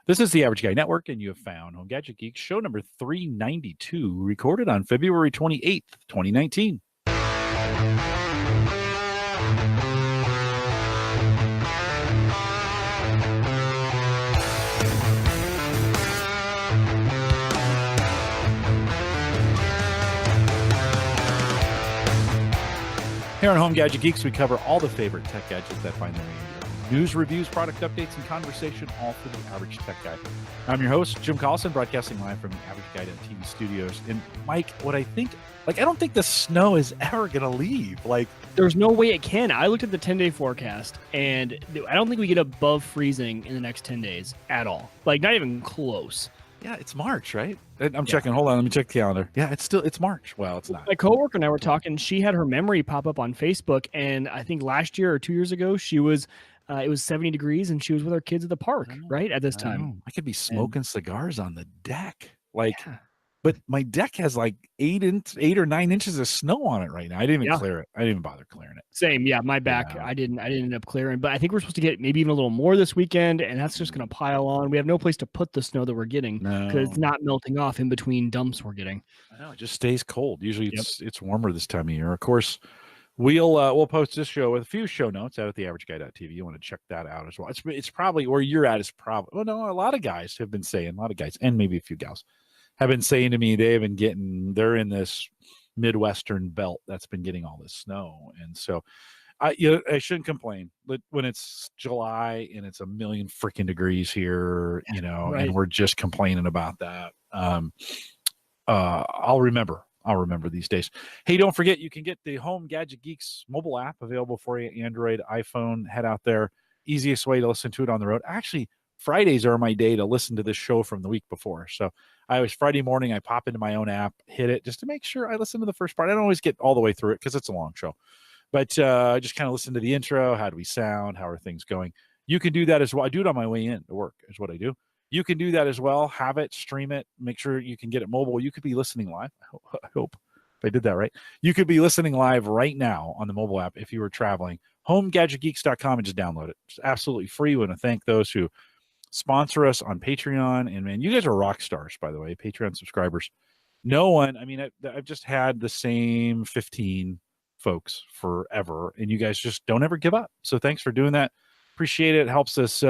This is the Average Guy Network, and you have found Home Gadget Geeks, show number 392, recorded on February 28th, 2019. Here on Home Gadget Geeks, we cover all the favorite tech gadgets that find their way into your news, reviews, product updates, and conversation, all for the average tech guy. I'm your host, Jim Collison, broadcasting live from the Average Guy TV studios. And Mike, what I think, I don't think the snow is ever going to leave. There's no way it can. I looked at the 10-day forecast, and I don't think we get above freezing in the next 10 days at all. Not even close. Yeah, it's March, right? I'm checking. Hold on, let me check the calendar. Yeah, it's March. Well, it's not. My coworker and I were talking. She had her memory pop up on Facebook, and I think last year or 2 years ago, she was it was 70 degrees, and she was with her kids at the park, right at this time. I could be smoking cigars on the deck, But my deck has 8 or 9 inches of snow on it right now. I didn't even clear it. I didn't even bother clearing it. Same, yeah. My back, I didn't end up clearing, but I think we're supposed to get maybe even a little more this weekend, and that's just going to pile on. We have no place to put the snow that we're getting because it's not melting off in between dumps we're getting. I know, it just stays cold. Usually it's warmer this time of year. Of course, we'll post this show with a few show notes out at theaverageguy.tv. You want to check that out as well. It's probably where you're at is probably. Well, no, a lot of guys have been saying, and maybe a few gals have been saying to me they're in this Midwestern belt that's been getting all this snow. And so I shouldn't complain. But when it's July and it's a million freaking degrees here, right. And we're just complaining about that. I'll remember these days. Hey, don't forget, you can get the Home Gadget Geeks mobile app available for you, Android, iPhone. Head out there. Easiest way to listen to it on the road. Actually, Fridays are my day to listen to this show from the week before. So Friday morning, I pop into my own app, hit it just to make sure I listen to the first part. I don't always get all the way through it because it's a long show, but I just kind of listen to the intro. How do we sound? How are things going? You can do that as well. I do it on my way in to work is what I do. You can do that as well. Have it, stream it, make sure you can get it mobile. You could be listening live. I hope if I did that right. You could be listening live right now on the mobile app if you were traveling. HomeGadgetGeeks.com and just download it. It's absolutely free. We want to thank those who sponsor us on Patreon. And man, you guys are rock stars, by the way, Patreon subscribers. No one, I've just had the same 15 folks forever, and you guys just don't ever give up. So thanks for doing that. Appreciate it. It helps us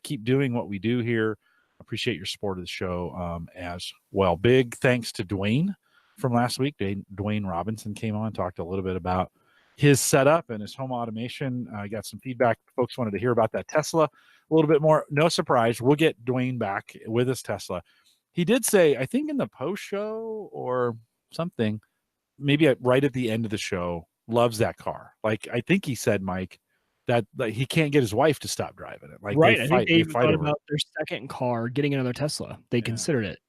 keep doing what we do here. Appreciate your support of the show as well. Big thanks to Dwayne from last week. Dwayne Robinson came on, talked a little bit about his setup and his home automation. I got some feedback. Folks wanted to hear about that Tesla a little bit more. No surprise. We'll get Dwayne back with his Tesla. He did say, I think in the post show or something, maybe right at the end of the show, loves that car. I think he said, Mike, that he can't get his wife to stop driving it. Right. I think they thought about their second car, getting another Tesla. They considered it.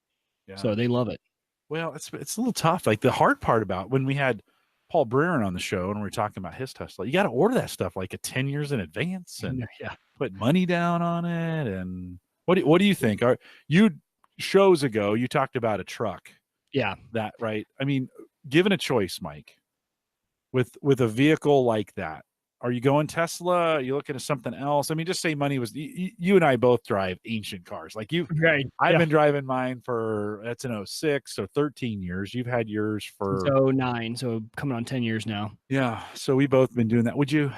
Yeah. So they love it. Well, it's a little tough. The hard part about when we had Paul Breeren on the show and we were talking about his Tesla, you got to order that stuff 10 years in advance and put money down on it. And what do you think? Shows ago, you talked about a truck. Yeah. That, right? Given a choice, Mike, with a vehicle like that, are you going Tesla? Are you looking at something else? Just say money was, you and I both drive ancient cars. Right. I've been driving mine that's an 06, so 13 years. You've had yours for 09, so coming on 10 years now. Yeah. So we both been doing that.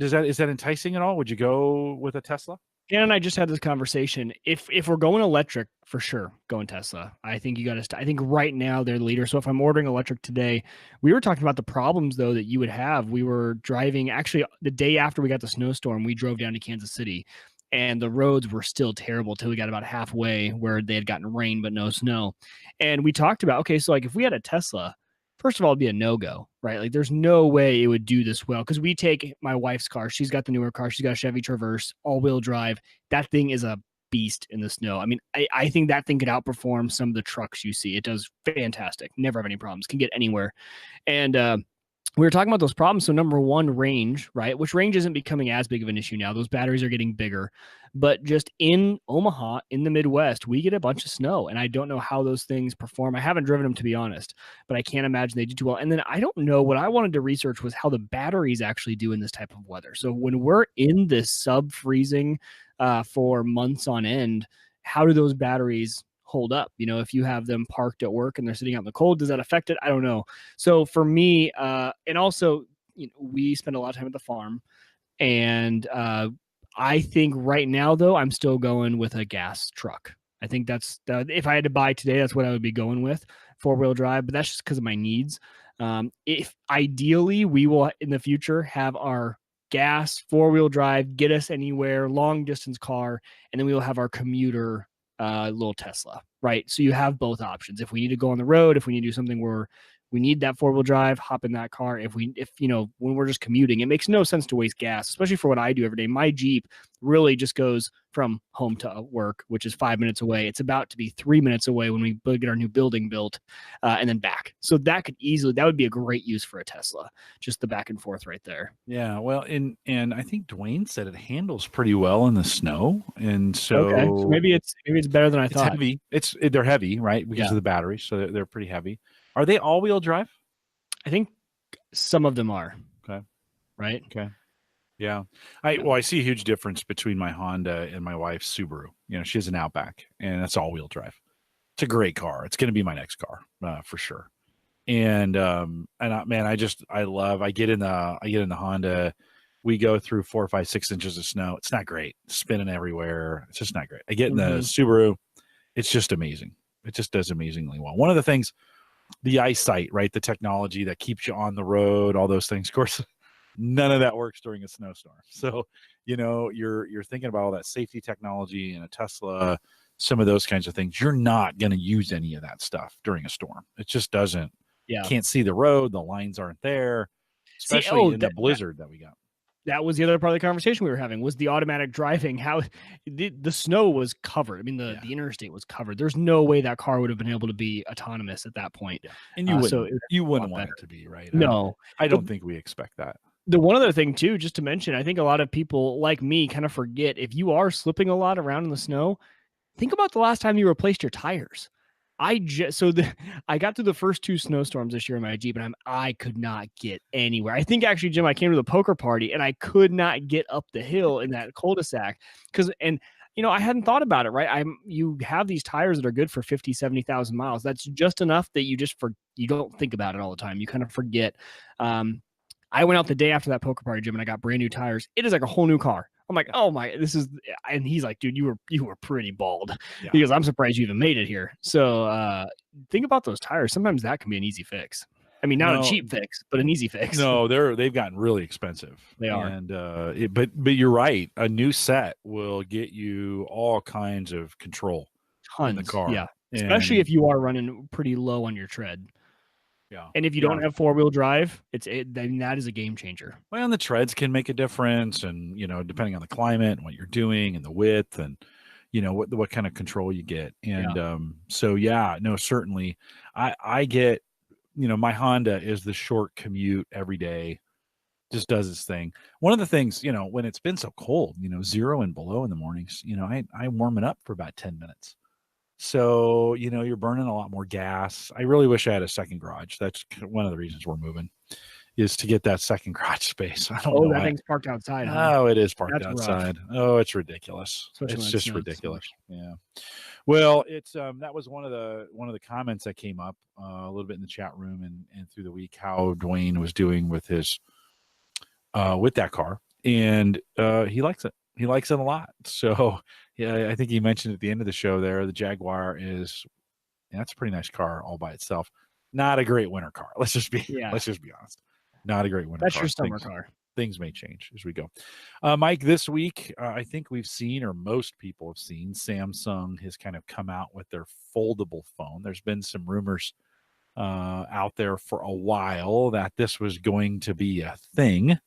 Is that enticing at all? Would you go with a Tesla? Dan and I just had this conversation. If we're going electric, for sure, going Tesla. I think you got to. I think right now they're the leader. So if I'm ordering electric today, we were talking about the problems though that you would have. We were driving actually the day after we got the snowstorm. We drove down to Kansas City, and the roads were still terrible till we got about halfway where they had gotten rain but no snow. And we talked about so if we had a Tesla, first of all, it'd be a no-go, right? There's no way it would do this well because we take my wife's car. She's got the newer car. She's got a Chevy Traverse, all-wheel drive. That thing is a beast in the snow. I think that thing could outperform some of the trucks you see. It does fantastic. Never have any problems. Can get anywhere. And we were talking about those problems. So number one, range, right? Which range isn't becoming as big of an issue now. Those batteries are getting bigger. But just in Omaha, in the Midwest, we get a bunch of snow. And I don't know how those things perform. I haven't driven them, to be honest. But I can't imagine they do too well. And then I don't know. What I wanted to research was how the batteries actually do in this type of weather. So when we're in this sub-freezing for months on end, how do those batteries hold up? If you have them parked at work and they're sitting out in the cold, does that affect it? I don't know. So for me, and also, we spend a lot of time at the farm, and I think right now, though, I'm still going with a gas truck. I think that's if I had to buy today, that's what I would be going with, 4-wheel drive. But that's just because of my needs. If ideally we will in the future have our gas 4-wheel drive get us anywhere, long distance car, and then we will have our commuter little Tesla, right? So you have both options. If we need to go on the road, if we need to do something where we need that 4-wheel drive, hop in that car. If when we're just commuting, it makes no sense to waste gas, especially for what I do every day. My Jeep really just goes from home to work, which is 5 minutes away. It's about to be 3 minutes away when we get our new building built, and then back. So that would be a great use for a Tesla, just the back and forth right there. Yeah, well, and I think Dwayne said it handles pretty well in the snow, and so, okay, so maybe it's better than I thought. Heavy. They're heavy, right? Because of the battery, so they're pretty heavy. Are they all-wheel drive? I think some of them are. Okay. Right? Okay. Yeah. I see a huge difference between my Honda and my wife's Subaru. She has an Outback, and that's all-wheel drive. It's a great car. It's going to be my next car, for sure. And I get in the Honda. We go through 4, 5, 6 inches of snow. It's not great. Spinning everywhere. It's just not great. I get in the Subaru. It's just amazing. It just does amazingly well. One of the things, the eyesight, right? The technology that keeps you on the road, all those things. Of course, none of that works during a snowstorm. So, you're thinking about all that safety technology in a Tesla, some of those kinds of things. You're not going to use any of that stuff during a storm. It just doesn't. Yeah. Can't see the road. The lines aren't there, especially in the blizzard that we got. That was the other part of the conversation we were having, was the automatic driving. How the snow was covered. I mean, the interstate was covered. There's no way that car would have been able to be autonomous at that point. Yeah. And you wouldn't want it to be, right? No. I don't think we expect that. The one other thing too, just to mention, I think a lot of people like me kind of forget, if you are slipping a lot around in the snow, think about the last time you replaced your tires. I got through the first 2 snowstorms this year in my Jeep, and I could not get anywhere. I think actually, Jim, I came to the poker party and I could not get up the hill in that cul-de-sac I hadn't thought about it, right? You have these tires that are good for 50, 70,000 miles. That's just enough that you don't think about it all the time. You kind of forget. I went out the day after that poker party, Jim, and I got brand new tires. It is like a whole new car. I'm like, oh my, and he's like, dude, you were pretty bald. Yeah. Because I'm surprised you even made it here. So think about those tires. Sometimes that can be an easy fix. I mean, not a cheap fix, but an easy fix. No, they've gotten really expensive. They are. And but you're right. A new set will get you all kinds of control in the car. Yeah. Especially if you are running pretty low on your tread. Yeah. And if you don't have 4-wheel drive, then that is a game changer. Well, and the treads can make a difference, and depending on the climate and what you're doing and the width and what kind of control you get. And certainly I get, my Honda is the short commute every day, just does its thing. One of the things, when it's been so cold, 0 and below in the mornings, I warm it up for about 10 minutes. So, you're burning a lot more gas. I really wish I had a second garage. That's one of the reasons we're moving, is to get that second garage space. I don't know. That thing's parked outside. Huh? Oh, it is parked outside. Rough. Oh, it's ridiculous. It's just ridiculous. Yeah. Well, it's that was one of the comments that came up a little bit in the chat room and through the week, how Dwayne was doing with his with that car, and he likes it. He likes it a lot. So, yeah, I think he mentioned at the end of the show there, the Jaguar that's a pretty nice car all by itself. Not a great winter car. Let's just be honest. Not a great winter car. That's your summer car. Things may change as we go. Mike, this week, I think we've seen, or most people have seen, Samsung has kind of come out with their foldable phone. There's been some rumors out there for a while that this was going to be a thing.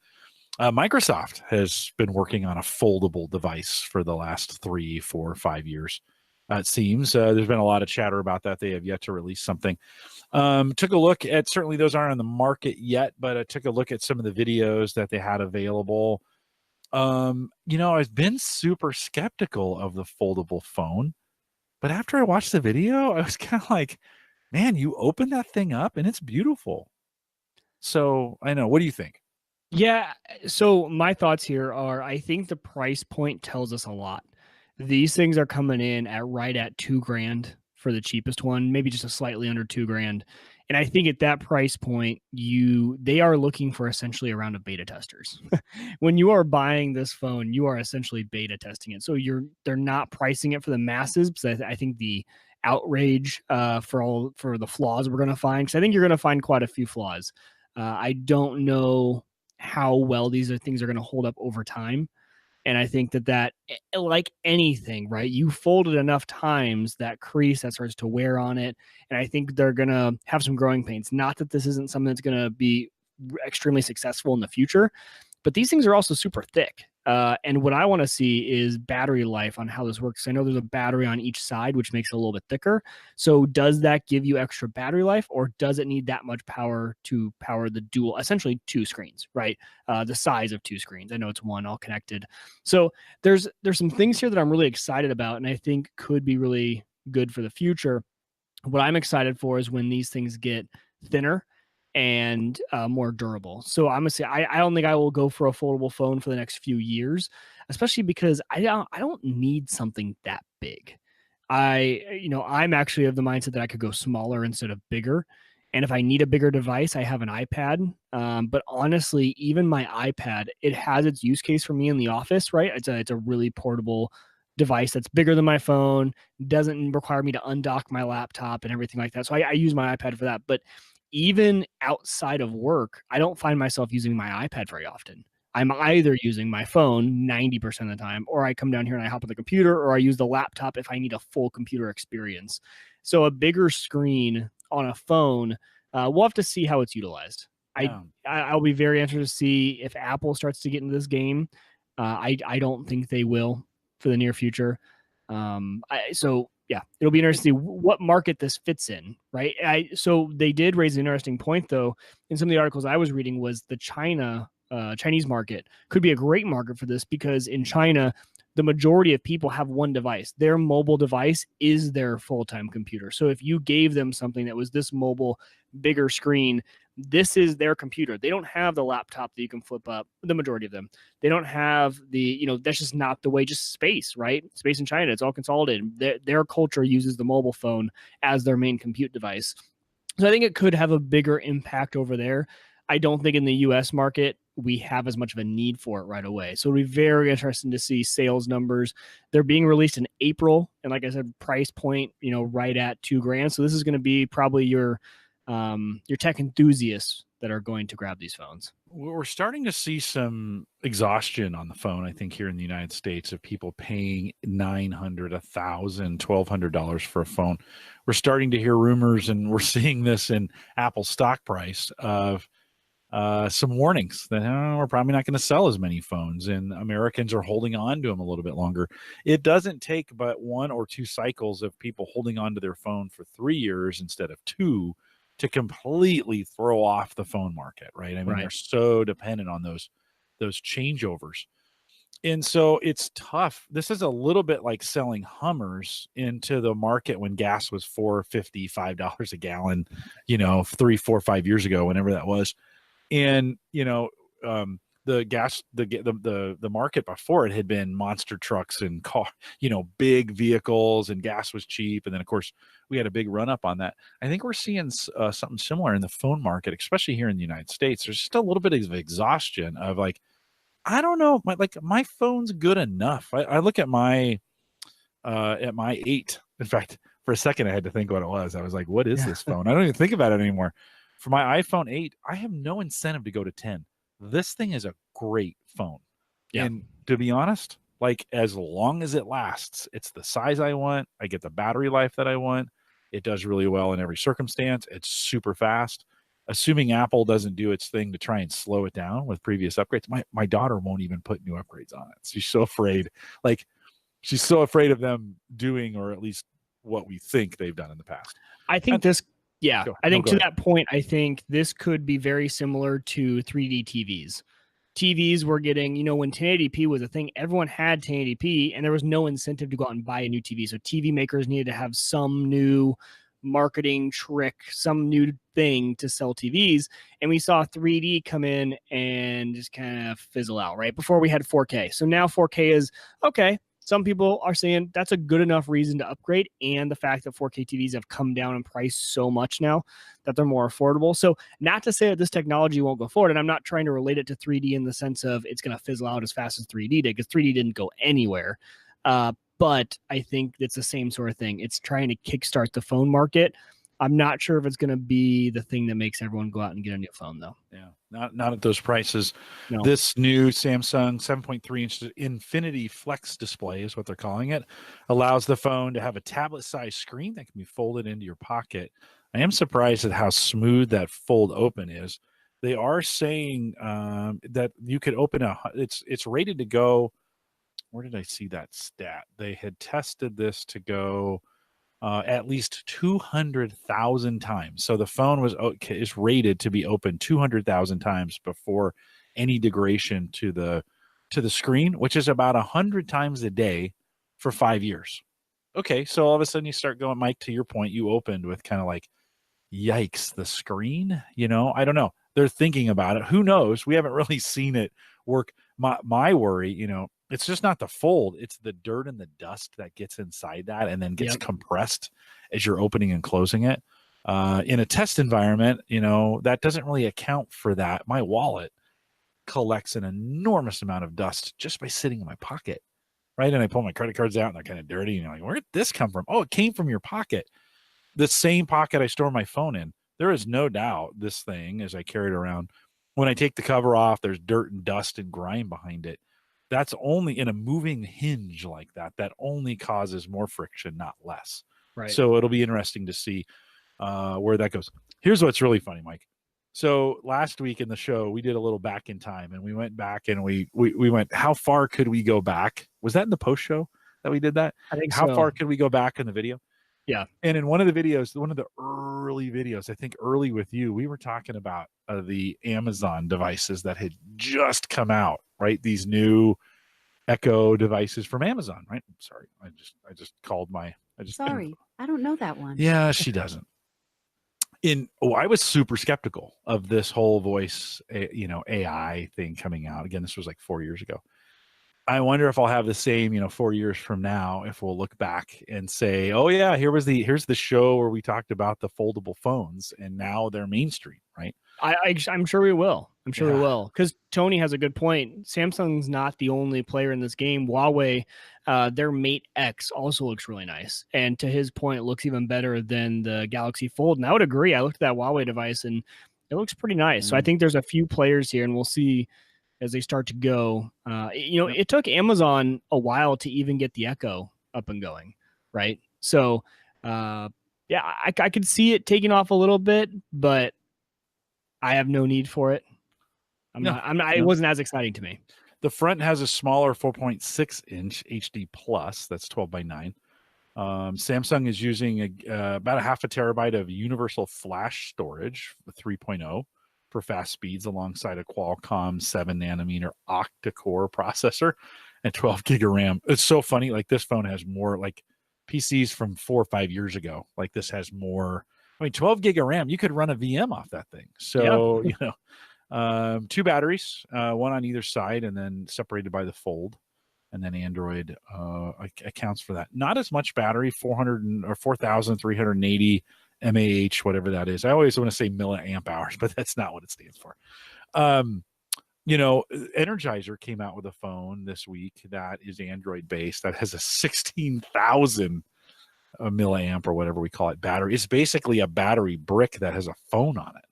Microsoft has been working on a foldable device for the last 3, 4, 5 years. It seems there's been a lot of chatter about that. They have yet to release something. Took a look at, certainly those aren't on the market yet, but I took a look at some of the videos that they had available. I've been super skeptical of the foldable phone, but after I watched the video, I was kind of like, man, you open that thing up and it's beautiful. So I know. What do you think? Yeah. So my thoughts here are, I think the price point tells us a lot. These things are coming in at right at $2,000 for the cheapest one, maybe just a slightly under $2,000. And I think at that price point, they are looking for essentially a round of beta testers. When you are buying this phone, you are essentially beta testing it. So they're not pricing it for the masses, because I think the outrage for the flaws we're going to find, because I think you're going to find quite a few flaws. I don't know how well these things are going to hold up over time. And I think that like anything, right? You fold it enough times, that crease that starts to wear on it. And I think they're going to have some growing pains. Not that this isn't something that's going to be extremely successful in the future, but these things are also super thick. And what I want to see is battery life on how this works. I know there's a battery on each side, which makes it a little bit thicker. So does that give you extra battery life, or does it need that much power to power the dual, essentially two screens, right? The size of two screens. I know it's one all connected. So there's some things here that I'm really excited about, and I think could be really good for the future. What I'm excited for is when these things get thinner and more durable. So I'm gonna say I don't think I will go for a foldable phone for the next few years, especially because I don't need something that big. I'm actually of the mindset that I could go smaller instead of bigger. And if I need a bigger device, I have an iPad. But honestly, even my iPad, it has its use case for me in the office, right? It's a really portable device that's bigger than my phone, doesn't require me to undock my laptop and everything like that. So I use my iPad for that. But even outside of work, I don't find myself using my iPad very often. I'm either using my phone 90% of the time, or I come down here and I hop on the computer, or I use the laptop if I need a full computer experience. So a bigger screen on a phone, we'll have to see how it's utilized. Yeah. I'll be very interested to see if Apple starts to get into this game. I don't think they will for the near future. So yeah, it'll be interesting to see what market this fits in, right? So they did raise an interesting point, though. In some of the articles I was reading, was the Chinese market could be a great market for this, because in China, the majority of people have one device. Their mobile device is their full-time computer. So if you gave them something that was this mobile, bigger screen, this is their computer. They don't have the laptop that you can flip up. The majority of them, they don't have that's just not the way, just space, right? Space in China, it's all consolidated. Their culture uses the mobile phone as their main compute device. So I think it could have a bigger impact over there. I don't think in the US market we have as much of a need for it right away. So it'll be very interesting to see sales numbers. They're being released in April. And like I said, price point, right at $2,000. So this is going to be probably your tech enthusiasts that are going to grab these phones. We're starting to see some exhaustion on the phone, I think, here in the United States, of people paying $900, $1,000, $1,200 for a phone. We're starting to hear rumors, and we're seeing this in Apple's stock price, of some warnings that we're probably not going to sell as many phones, and Americans are holding on to them a little bit longer. It doesn't take but 1 or 2 cycles of people holding on to their phone for 3 years instead of 2 to completely throw off the phone market, right? I mean, They're so dependent on those changeovers. And so it's tough. This is a little bit like selling Hummers into the market when gas was $4.50, $5 a gallon, 3, 4, 5 years ago, whenever that was. And, the market before it had been monster trucks and big vehicles, and gas was cheap. And then, of course, we had a big run up on that. I think we're seeing something similar in the phone market, especially here in the United States. There's just a little bit of exhaustion of like, I don't know, my phone's good enough. I look at my 8. In fact, for a second, I had to think what it was. I was like, what is this phone? I don't even think about it anymore. For my iPhone 8, I have no incentive to go to 10. This thing is a great phone. Yeah. And to be honest, as long as it lasts, it's the size I want. I get the battery life that I want. It does really well in every circumstance. It's super fast. Assuming Apple doesn't do its thing to try and slow it down with previous upgrades, my daughter won't even put new upgrades on it. She's so afraid. She's so afraid of them doing, or at least what we think they've done in the past. I think that point, I think this could be very similar to 3D TVs. TVs were getting, when 1080p was a thing, everyone had 1080p, and there was no incentive to go out and buy a new TV. So TV makers needed to have some new marketing trick, some new thing to sell TVs. And we saw 3D come in and just kind of fizzle out, right? Before we had 4K. So now 4K is, okay, some people are saying that's a good enough reason to upgrade, and the fact that 4K TVs have come down in price so much now that they're more affordable. So not to say that this technology won't go forward, and I'm not trying to relate it to 3D in the sense of it's going to fizzle out as fast as 3D did, because 3D didn't go anywhere. But I think it's the same sort of thing. It's trying to kickstart the phone market. I'm not sure if it's going to be the thing that makes everyone go out and get a new phone, though. Yeah, not at those prices. No. This new Samsung 7.3-inch Infinity Flex display is what they're calling it. Allows the phone to have a tablet-sized screen that can be folded into your pocket. I am surprised at how smooth that fold open is. They are saying that you could open it's rated to go. Where did I see that stat? They had tested this to go at least 200,000 times. So the phone is rated to be opened 200,000 times before any degradation to the screen, which is about 100 times a day for 5 years. Okay, so all of a sudden you start going, Mike, to your point, you opened with kind of like, yikes, the screen, I don't know. They're thinking about it. Who knows? We haven't really seen it work. My worry, it's just not the fold. It's the dirt and the dust that gets inside that and then gets compressed as you're opening and closing it. In a test environment, that doesn't really account for that. My wallet collects an enormous amount of dust just by sitting in my pocket, right? And I pull my credit cards out and they're kind of dirty. And you're like, where did this come from? Oh, it came from your pocket. The same pocket I store my phone in. There is no doubt this thing, as I carry it around, when I take the cover off, there's dirt and dust and grime behind it. That's only in a moving hinge like that only causes more friction, not less. Right. So it'll be interesting to see where that goes. Here's what's really funny, Mike. So last week in the show, we did a little back in time, and we went back and we went, how far could we go back? Was that in the post show that we did that? I think how so. far could we go back in the video? Yeah. And in one of the videos, one of the early videos, I think early with you, we were talking about the Amazon devices that had just come out, right? These new Echo devices from Amazon, right? Sorry, I just called my. Sorry, I don't know that one. Yeah, she doesn't. I was super skeptical of this whole voice, AI thing coming out. Again, this was like 4 years ago. I wonder if I'll have the same, 4 years from now, if we'll look back and say, oh yeah, here's the show where we talked about the foldable phones and now they're mainstream, right? I'm sure we will. I'm sure we will. Because Tony has a good point. Samsung's not the only player in this game. Huawei, their Mate X also looks really nice. And to his point, it looks even better than the Galaxy Fold. And I would agree. I looked at that Huawei device and it looks pretty nice. So I think there's a few players here, and we'll see as they start to go. It took Amazon a while to even get the Echo up and going, right? So, I could see it taking off a little bit, but I have no need for it. It wasn't as exciting to me. The front has a smaller 4.6-inch HD Plus. That's 12:9. Samsung is using about a half a terabyte of universal flash storage, 3.0. for fast speeds alongside a Qualcomm 7-nanometer octa-core processor and 12 gig of RAM. It's so funny. Like, this phone has more, like, PCs from 4 or 5 years ago. Like, this has more. 12 gig of RAM, you could run a VM off that thing. So, 2 batteries, one on either side, and then separated by the fold. And then Android accounts for that. Not as much battery, 4,380 mAh, whatever that is. I always want to say milliamp hours, but that's not what it stands for. Energizer came out with a phone this week that is Android based that has a 16,000 milliamp or whatever we call it battery. It's basically a battery brick that has a phone on it.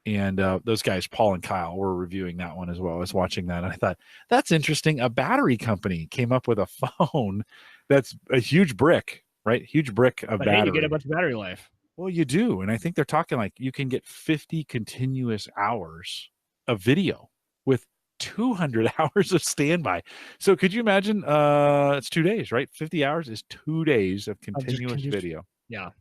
And those guys, Paul and Kyle, were reviewing that one as well. I was watching that, and I thought, that's interesting. A battery company came up with a phone that's a huge brick, right? Huge brick of battery. Hey, you get a bunch of battery life. Well, you do. And I think they're talking like you can get 50 continuous hours of video with 200 hours of standby. So could you imagine? It's 2 days, right? 50 hours is 2 days of continuous video. Yeah.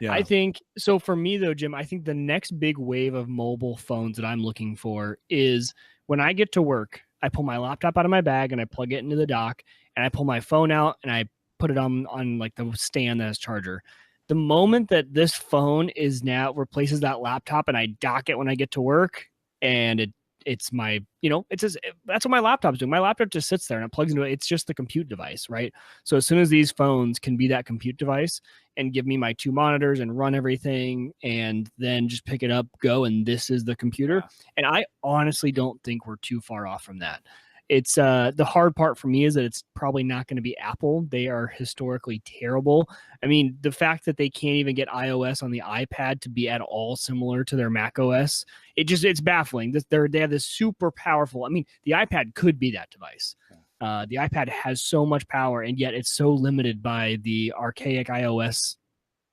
I think so. For me, though, Jim, I think the next big wave of mobile phones that I'm looking for is when I get to work, I pull my laptop out of my bag and I plug it into the dock, and I pull my phone out and I put it on like the stand that has charger. The moment that this phone is now replaces that laptop and I dock it when I get to work, and it's my, that's what my laptop's doing. My laptop just sits there and it plugs into it. It's just the compute device, right? So as soon as these phones can be that compute device and give me my 2 monitors and run everything and then just pick it up, go, and this is the computer. And I honestly don't think we're too far off from that. It's the hard part for me is that it's probably not going to be Apple. They are historically terrible. I mean, the fact that they can't even get iOS on the iPad to be at all similar to their Mac OS, it's baffling. They have this super powerful. I mean, the iPad could be that device. The iPad has so much power, and yet it's so limited by the archaic iOS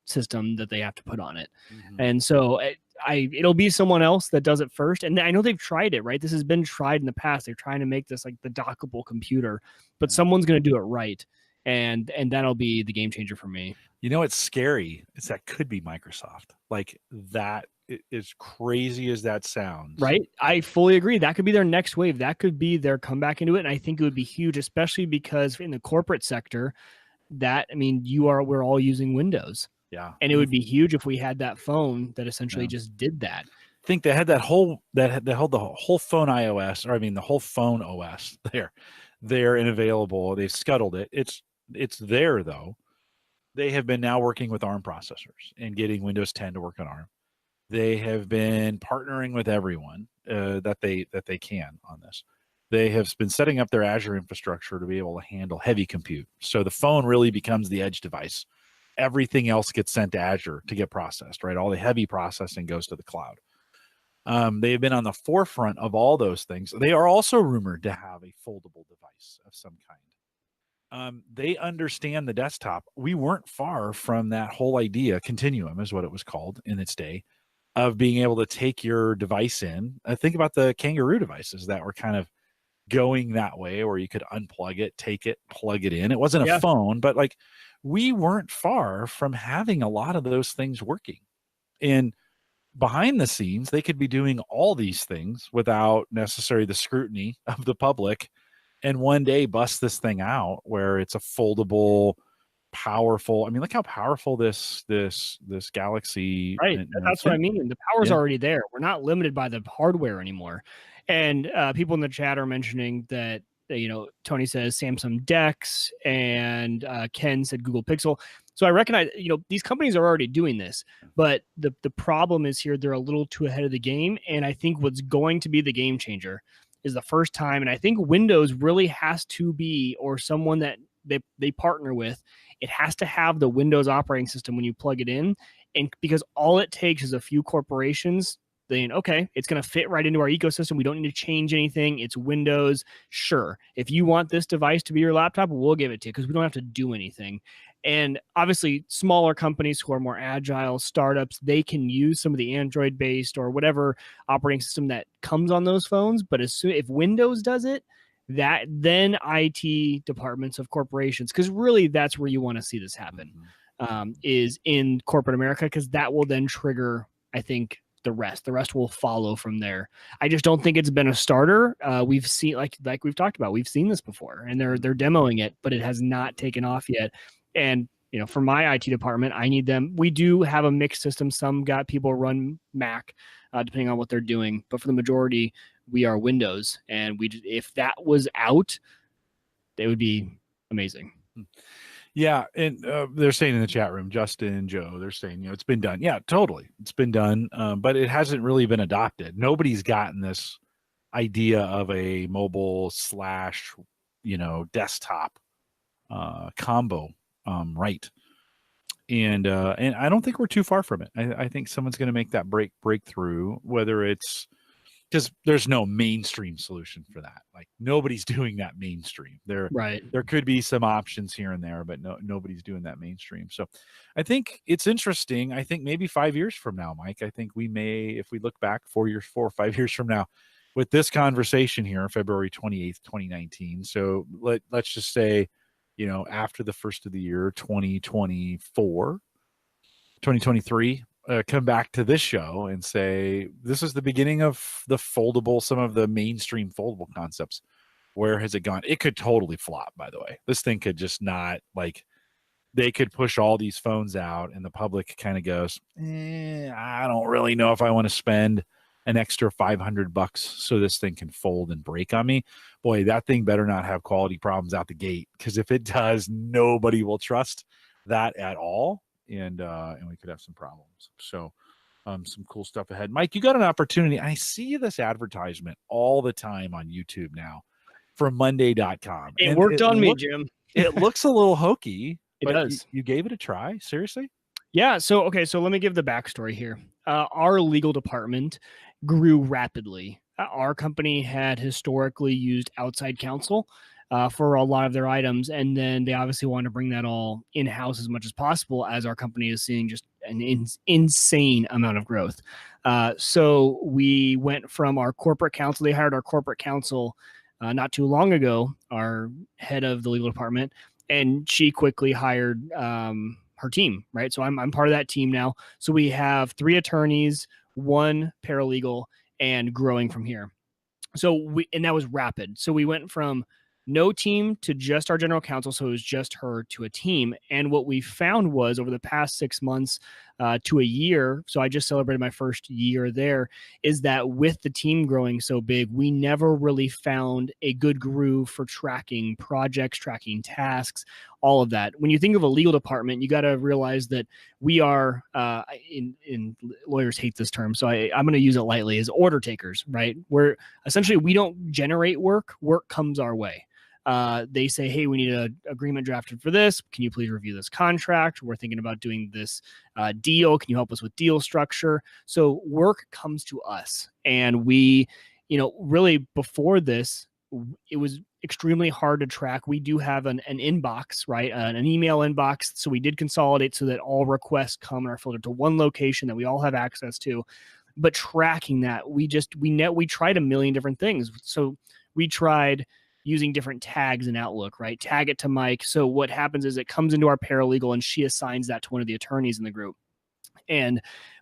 system that they have to put on it. And so it'll be someone else that does it first. And I know they've tried it, right? This has been tried in the past. They're trying to make this like the dockable computer, but someone's going to do it right. And that'll be the game changer for me. It's scary. That could be Microsoft. Like that, as crazy as that sounds. Right. I fully agree. That could be their next wave. That could be their comeback into it. And I think it would be huge, especially because in the corporate sector we're all using Windows. Yeah. And it would be huge if we had that phone that essentially just did that. I think they had the whole phone iOS, or the whole phone OS there and available. They've scuttled it. It's there though. They have been now working with ARM processors and getting Windows 10 to work on ARM. They have been partnering with everyone that they can on this. They have been setting up their Azure infrastructure to be able to handle heavy compute. So the phone really becomes the edge device. Everything else gets sent to Azure to get processed, right? All the heavy processing goes to the cloud. They have been on the forefront of all those things. They are also rumored to have a foldable device of some kind. They understand the desktop. We weren't far from that whole idea, Continuum is what it was called in its day, of being able to take your device in. Think about the Kangaroo devices that were kind of going that way, where you could unplug it, take it, plug it in. It wasn't a phone, but like we weren't far from having a lot of those things working. And behind the scenes, they could be doing all these things without necessarily the scrutiny of the public, and one day bust this thing out where it's a foldable, powerful. Look how powerful this Galaxy. Right. That's what I mean. The power's already there. We're not limited by the hardware anymore. And people in the chat are mentioning that, Tony says Samsung Dex, and Ken said Google Pixel. So I recognize, these companies are already doing this, but the problem is here, they're a little too ahead of the game. And I think what's going to be the game changer is the first time. And I think Windows really has to be, or someone that they partner with, it has to have the Windows operating system when you plug it in. And because all it takes is a few corporations saying, okay, it's going to fit right into our ecosystem. We don't need to change anything. It's Windows. Sure. If you want this device to be your laptop, we'll give it to you because we don't have to do anything. And obviously, smaller companies who are more agile, startups, they can use some of the Android-based or whatever operating system that comes on those phones. But if Windows does it, then IT departments of corporations, because really that's where you want to see this happen, is in corporate America, because that will then trigger, I think, the rest will follow from there. I just don't think it's been a starter. We've seen, like we've talked about, we've seen this before, and they're demoing it, but it has not taken off yet. And for my IT department, I need them. We do have a mixed system. Some people run Mac, depending on what they're doing, but for the majority, we are Windows. And if that was out, it would be amazing. Yeah, and they're saying in the chat room, Justin and Joe, they're saying, it's been done. Yeah, totally. It's been done, but it hasn't really been adopted. Nobody's gotten this idea of a mobile / desktop combo right. And I don't think we're too far from it. I think someone's going to make that breakthrough, whether it's because there's no mainstream solution for that. Like nobody's doing that mainstream. There could be some options here and there, but nobody's doing that mainstream. So I think it's interesting. I think maybe 5 years from now, Mike, I think we may, if we look back 4 or 5 years from now with this conversation here, February 28th, 2019. So let's just say, after the first of the year, 2023, come back to this show and say, this is the beginning of the foldable, some of the mainstream foldable concepts. Where has it gone? It could totally flop, by the way. This thing could just not, they could push all these phones out and the public kind of goes, I don't really know if I want to spend an extra $500 so this thing can fold and break on me. Boy, that thing better not have quality problems out the gate, because if it does, nobody will trust that at all, and we could have some problems. So some cool stuff ahead. Mike, you got an opportunity. I see this advertisement all the time on YouTube now from Monday.com. It worked on me, Jim. It looks a little hokey. It does. You gave it a try? Seriously? Yeah. So let me give the backstory here. Our legal department grew rapidly. Our company had historically used outside counsel for a lot of their items, and then they obviously wanted to bring that all in-house as much as possible, as our company is seeing just an insane amount of growth. So we went from our corporate counsel. They hired our corporate counsel not too long ago, our head of the legal department, and she quickly hired her team, right? So I'm part of that team now. So we have 3 attorneys, 1 paralegal, and growing from here. And that was rapid. So we went from no team to just our general counsel. So it was just her to a team. And what we found was over the past 6 months to a year, so I just celebrated my first year there, is that with the team growing so big, we never really found a good groove for tracking projects, tracking tasks, all of that. When you think of a legal department, you got to realize that we are, in lawyers hate this term, so I'm going to use it lightly, as order takers, right? Where essentially we don't generate work comes our way. They say, hey, we need an agreement drafted for this. Can you please review this contract? We're thinking about doing this deal. Can you help us with deal structure? So work comes to us. And we, really before this, it was extremely hard to track. We do have an inbox, right? An email inbox. So we did consolidate so that all requests come and are filtered to one location that we all have access to. But tracking that, we tried a million different things. So we tried using different tags in Outlook, right? Tag it to Mike. So what happens is it comes into our paralegal and she assigns that to one of the attorneys in the group.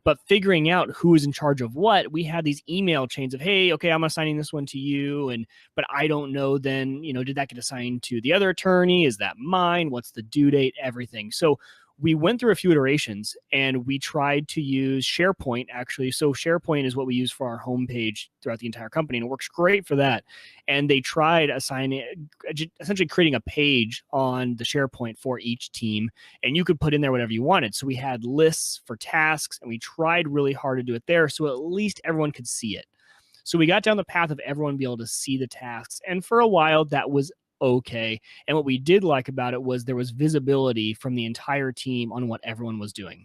But figuring out who is in charge of what, we had these email chains of, hey, okay, I'm assigning this one to you. But I don't know then, did that get assigned to the other attorney? Is that mine? What's the due date? Everything. So we went through a few iterations and we tried to use SharePoint, actually. So SharePoint is what we use for our homepage throughout the entire company, and it works great for that. And they tried essentially creating a page on the SharePoint for each team, and you could put in there whatever you wanted. So we had lists for tasks, and we tried really hard to do it there so at least everyone could see it. So we got down the path of everyone being able to see the tasks, and for a while that was okay. And what we did like about it was there was visibility from the entire team on what everyone was doing.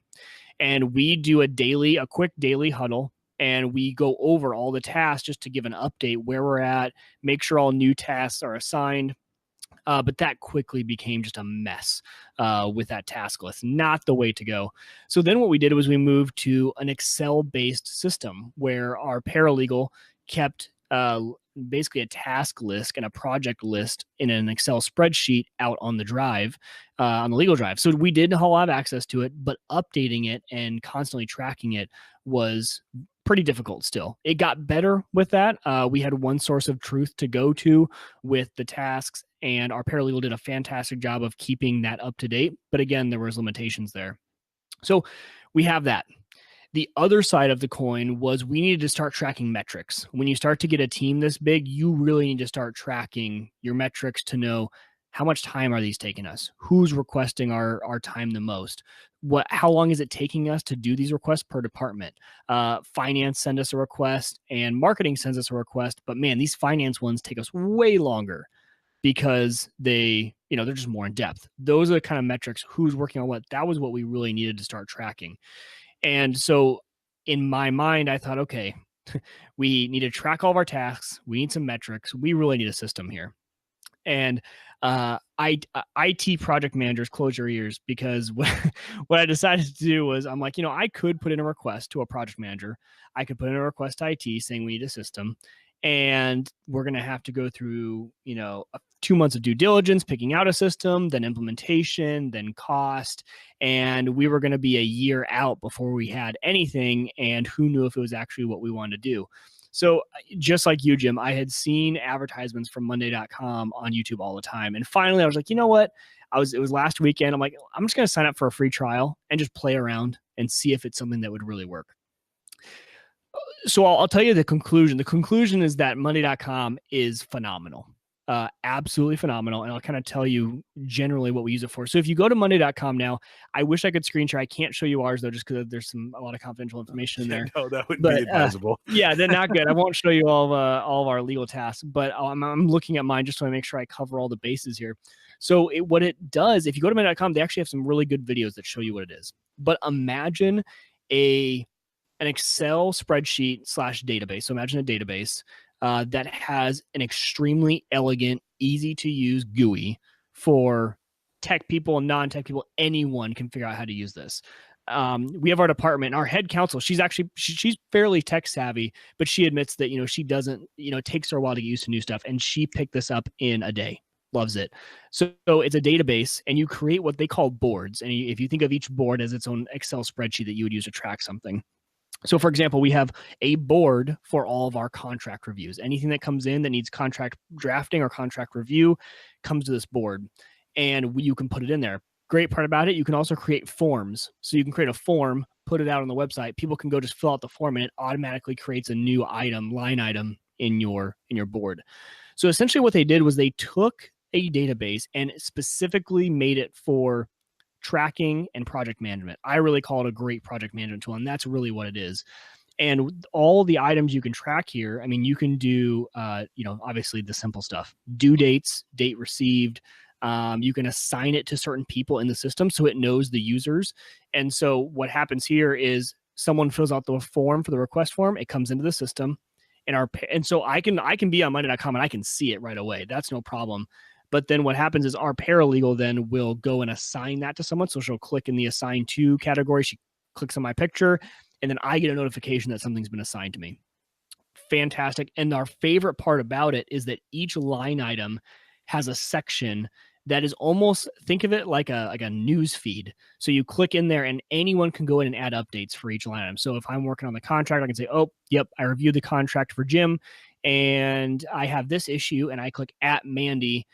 And we do a quick daily huddle, and we go over all the tasks just to give an update where we're at, make sure all new tasks are assigned. But that quickly became just a mess with that task list. Not the way to go. So then what we did was we moved to an Excel-based system where our paralegal kept basically a task list and a project list in an Excel spreadsheet out on the drive, on the legal drive. So we did all have access to it, but updating it and constantly tracking it was pretty difficult still. It got better with that. We had one source of truth to go to with the tasks, and our paralegal did a fantastic job of keeping that up to date. But again, there was limitations there. So we have that. The other side of the coin was we needed to start tracking metrics. When you start to get a team this big, you really need to start tracking your metrics to know how much time are these taking us? Who's requesting our time the most? How long is it taking us to do these requests per department? Finance send us a request and marketing sends us a request. But man, these finance ones take us way longer because they're just more in depth. Those are the kind of metrics, who's working on what. That was what we really needed to start tracking. And so in my mind, I thought, okay, we need to track all of our tasks. We need some metrics. We really need a system here. And IT project managers, close your ears, because what I decided to do was I'm like, I could put in a request to a project manager. I could put in a request to IT saying we need a system. And we're going to have to go through, 2 months of due diligence, picking out a system, then implementation, then cost. And we were going to be a year out before we had anything. And who knew if it was actually what we wanted to do. So just like you, Jim, I had seen advertisements from Monday.com on YouTube all the time. And finally, I was like, you know what? It was last weekend. I'm like, I'm just going to sign up for a free trial and just play around and see if it's something that would really work. So I'll tell you the conclusion. The conclusion is that Monday.com is phenomenal. Absolutely phenomenal. And I'll kind of tell you generally what we use it for. So if you go to Monday.com now, I wish I could screen share. I can't show you ours though, just because there's a lot of confidential information in there. No, that would be advisable. Yeah, they're not good. I won't show you all of our legal tasks, but I'm looking at mine just to make sure I cover all the bases here. So what it does, if you go to Monday.com, they actually have some really good videos that show you what it is. But imagine an Excel spreadsheet / database. So imagine a database that has an extremely elegant, easy to use GUI for tech people and non-tech people. Anyone can figure out how to use this. We have our department, our head counsel. She's fairly tech savvy, but she admits that, she doesn't, it takes her a while to get used to new stuff. And she picked this up in a day. Loves it. So it's a database, and you create what they call boards. And if you think of each board as its own Excel spreadsheet that you would use to track something. So for example, we have a board for all of our contract reviews. Anything that comes in that needs contract drafting or contract review comes to this board, and you can put it in there. Great part about it, you can also create forms. So you can create a form, put it out on the website. People can go just fill out the form, and it automatically creates a new line item in your board. So essentially what they did was they took a database and specifically made it for tracking and project management. I really call it a great project management tool, and that's really what it is. And all the items you can track here, I mean, you can do, obviously the simple stuff, due dates, date received. You can assign it to certain people in the system so it knows the users. And so what happens here is someone fills out the form for the request form, it comes into the system, and so I can be on Monday.com and I can see it right away. That's no problem. But then what happens is our paralegal then will go and assign that to someone. So she'll click in the assign to category. She clicks on my picture, and then I get a notification that something's been assigned to me. Fantastic. And our favorite part about it is that each line item has a section that is almost, think of it like a news feed. So you click in there and anyone can go in and add updates for each line item. So if I'm working on the contract, I can say, oh, yep, I reviewed the contract for Jim and I have this issue, and I click at Mandy,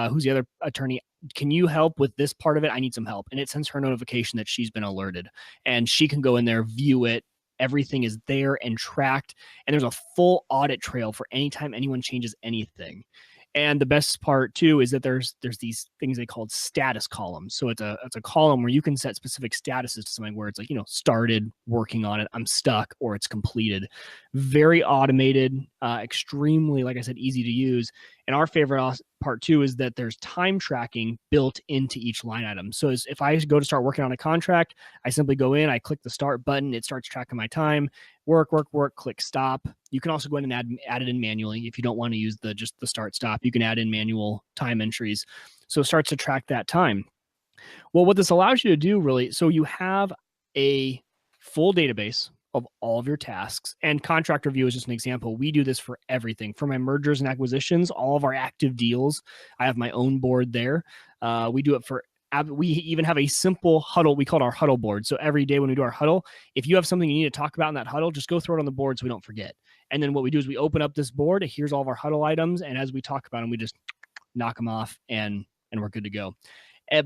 who's the other attorney. Can you help with this part of it? I need some help. And it sends her a notification that she's been alerted, and she can go in there, view it. Everything is there and tracked. And there's a full audit trail for anytime anyone changes anything. And the best part too is that there's these things they called status columns. So it's a column where you can set specific statuses to something where it's like, started working on it, I'm stuck, or it's completed. Very automated, extremely, like I said, easy to use. And our favorite part too is that there's time tracking built into each line item. So if I go to start working on a contract, I simply go in, I click the start button, it starts tracking my time, work, click stop. You can also go in and add it in manually. If you don't want to use just the start stop, you can add in manual time entries. So it starts to track that time. Well, what this allows you to do really, so you have a full database of all of your tasks, and contract review is just an example. We do this for everything. For my mergers and acquisitions, all of our active deals, I have my own board there. We do it for, we even have a simple huddle. We call it our huddle board. So every day when we do our huddle, if you have something you need to talk about in that huddle, just go throw it on the board so we don't forget. And then what we do is we open up this board. Here's all of our huddle items. And as we talk about them, we just knock them off and we're good to go.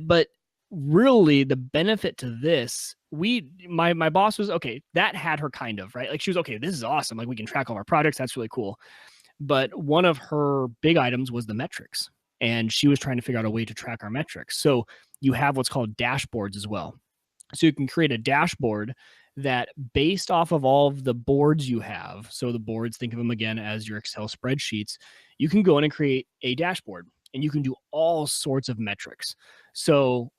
But really the benefit to this, my boss was, okay, that had her kind of, right? Like she was, okay, this is awesome. Like we can track all our projects. That's really cool. But one of her big items was the metrics. And she was trying to figure out a way to track our metrics. So you have what's called dashboards as well. So you can create a dashboard that based off of all of the boards you have. So the boards, think of them again as your Excel spreadsheets. You can go in and create a dashboard, and you can do all sorts of metrics. So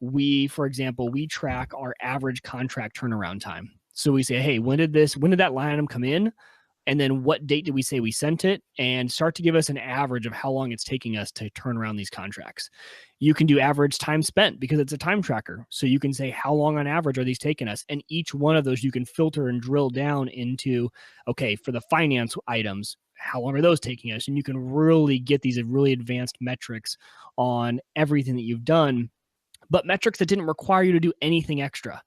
for example, we track our average contract turnaround time. So we say, hey, when did that line item come in? And then what date did we say we sent it? And start to give us an average of how long it's taking us to turn around these contracts. You can do average time spent because it's a time tracker. So you can say, how long on average are these taking us? And each one of those you can filter and drill down into, okay, for the finance items, how long are those taking us? And you can really get these really advanced metrics on everything that you've done, but metrics that didn't require you to do anything extra.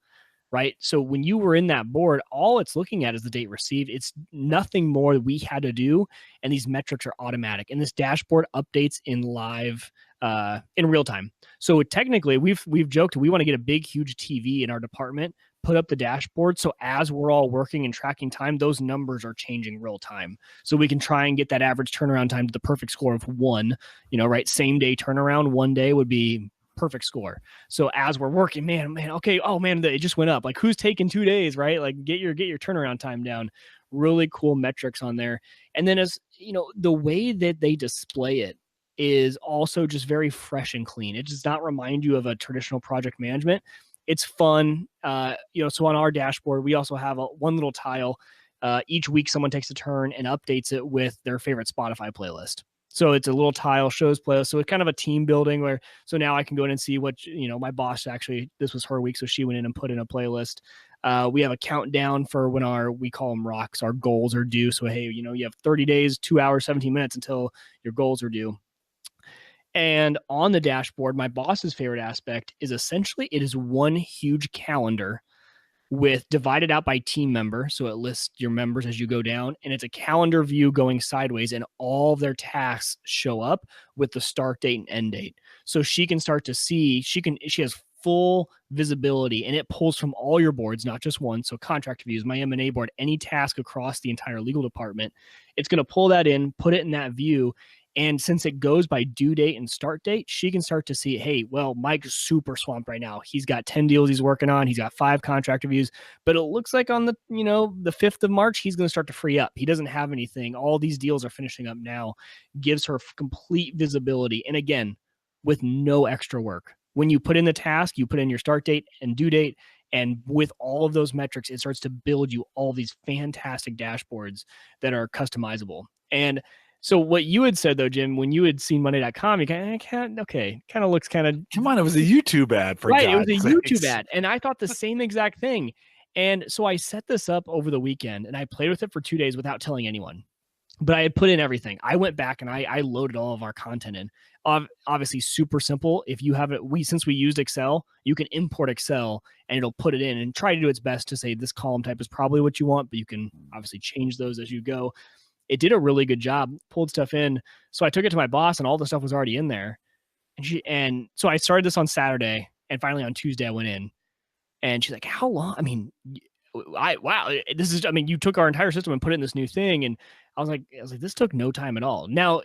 Right. So when you were in that board, all it's looking at is the date received. It's nothing more that we had to do. And these metrics are automatic. And this dashboard updates in live, in real time. So technically we've joked, we want to get a big, huge TV in our department, put up the dashboard. So as we're all working and tracking time, those numbers are changing real time. So we can try and get that average turnaround time to the perfect score of 1, right? Same day turnaround, 1 day would be perfect score. So as we're working, man, okay, oh man, it just went up. Like, who's taking 2 days, right? Like, get your turnaround time down. Really cool metrics on there. And then, as the way that they display it is also just very fresh and clean. It does not remind you of a traditional project management. It's fun. So on our dashboard, we also have one little tile. Each week someone takes a turn and updates it with their favorite Spotify playlist. So it's a little tile, shows playlist. So it's kind of a team building so now I can go in and see what, my boss actually, this was her week. So she went in and put in a playlist. We have a countdown for when we call them rocks, our goals are due. So, hey, you have 30 days, 2 hours, 17 minutes until your goals are due. And on the dashboard, my boss's favorite aspect is essentially it is one huge calendar with divided out by team member. So it lists your members as you go down, and it's a calendar view going sideways, and all of their tasks show up with the start date and end date. So she can start to see, she has full visibility, and it pulls from all your boards, not just one. So contract views, my M&A board, any task across the entire legal department, it's going to pull that in, put it in that view. And since it goes by due date and start date, she can start to see, hey, well, Mike's super swamped right now. He's got 10 deals he's working on. He's got 5 contract reviews, but it looks like on the 5th of March, he's going to start to free up. He doesn't have anything. All these deals are finishing up now. Gives her complete visibility. And again, with no extra work. When you put in the task, you put in your start date and due date. And with all of those metrics, it starts to build you all these fantastic dashboards that are customizable. And so what you had said, though, Jim, when you had seen Monday.com, you kind of looks kind of... Come on, it was a YouTube ad, for right, God's it was a sakes. YouTube ad. And I thought the same exact thing. And so I set this up over the weekend, and I played with it for 2 days without telling anyone. But I had put in everything. I went back and I loaded all of our content in. Obviously, super simple. If you have it, since we used Excel, you can import Excel and it'll put it in and try to do its best to say this column type is probably what you want, but you can obviously change those as you go. It did a really good job, pulled stuff in. So I took it to my boss and all the stuff was already in there. And so I started this on Saturday, and finally on Tuesday I went in, and she's like, how long? I mean, you took our entire system and put it in this new thing. And I was like, this took no time at all. Now,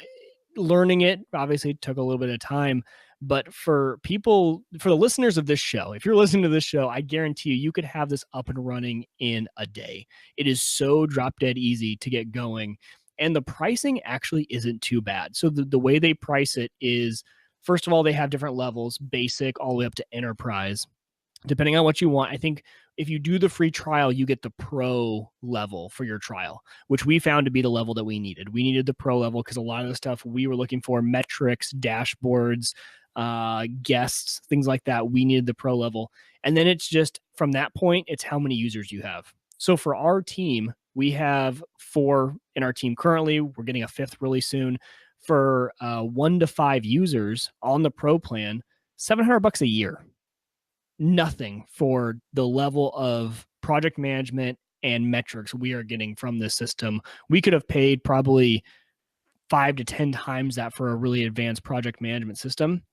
learning it obviously took a little bit of time, but for the listeners of this show, if you're listening to this show, I guarantee you could have this up and running in a day. It is so drop dead easy to get going. And the pricing actually isn't too bad. So the way they price it is, first of all, they have different levels, basic all the way up to enterprise. Depending on what you want, I think if you do the free trial, you get the pro level for your trial, which we found to be the level that we needed. We needed the pro level because a lot of the stuff we were looking for, metrics, dashboards, guests, things like that, we needed the pro level. And then it's just from that point, it's how many users you have. So for our team, we have 4 in our team currently. We're getting a 5th really soon. For 1 to 5 users on the pro plan, $700 a year. Nothing for the level of project management and metrics we are getting from this system. We could have paid probably 5 to 10 times that for a really advanced project management system.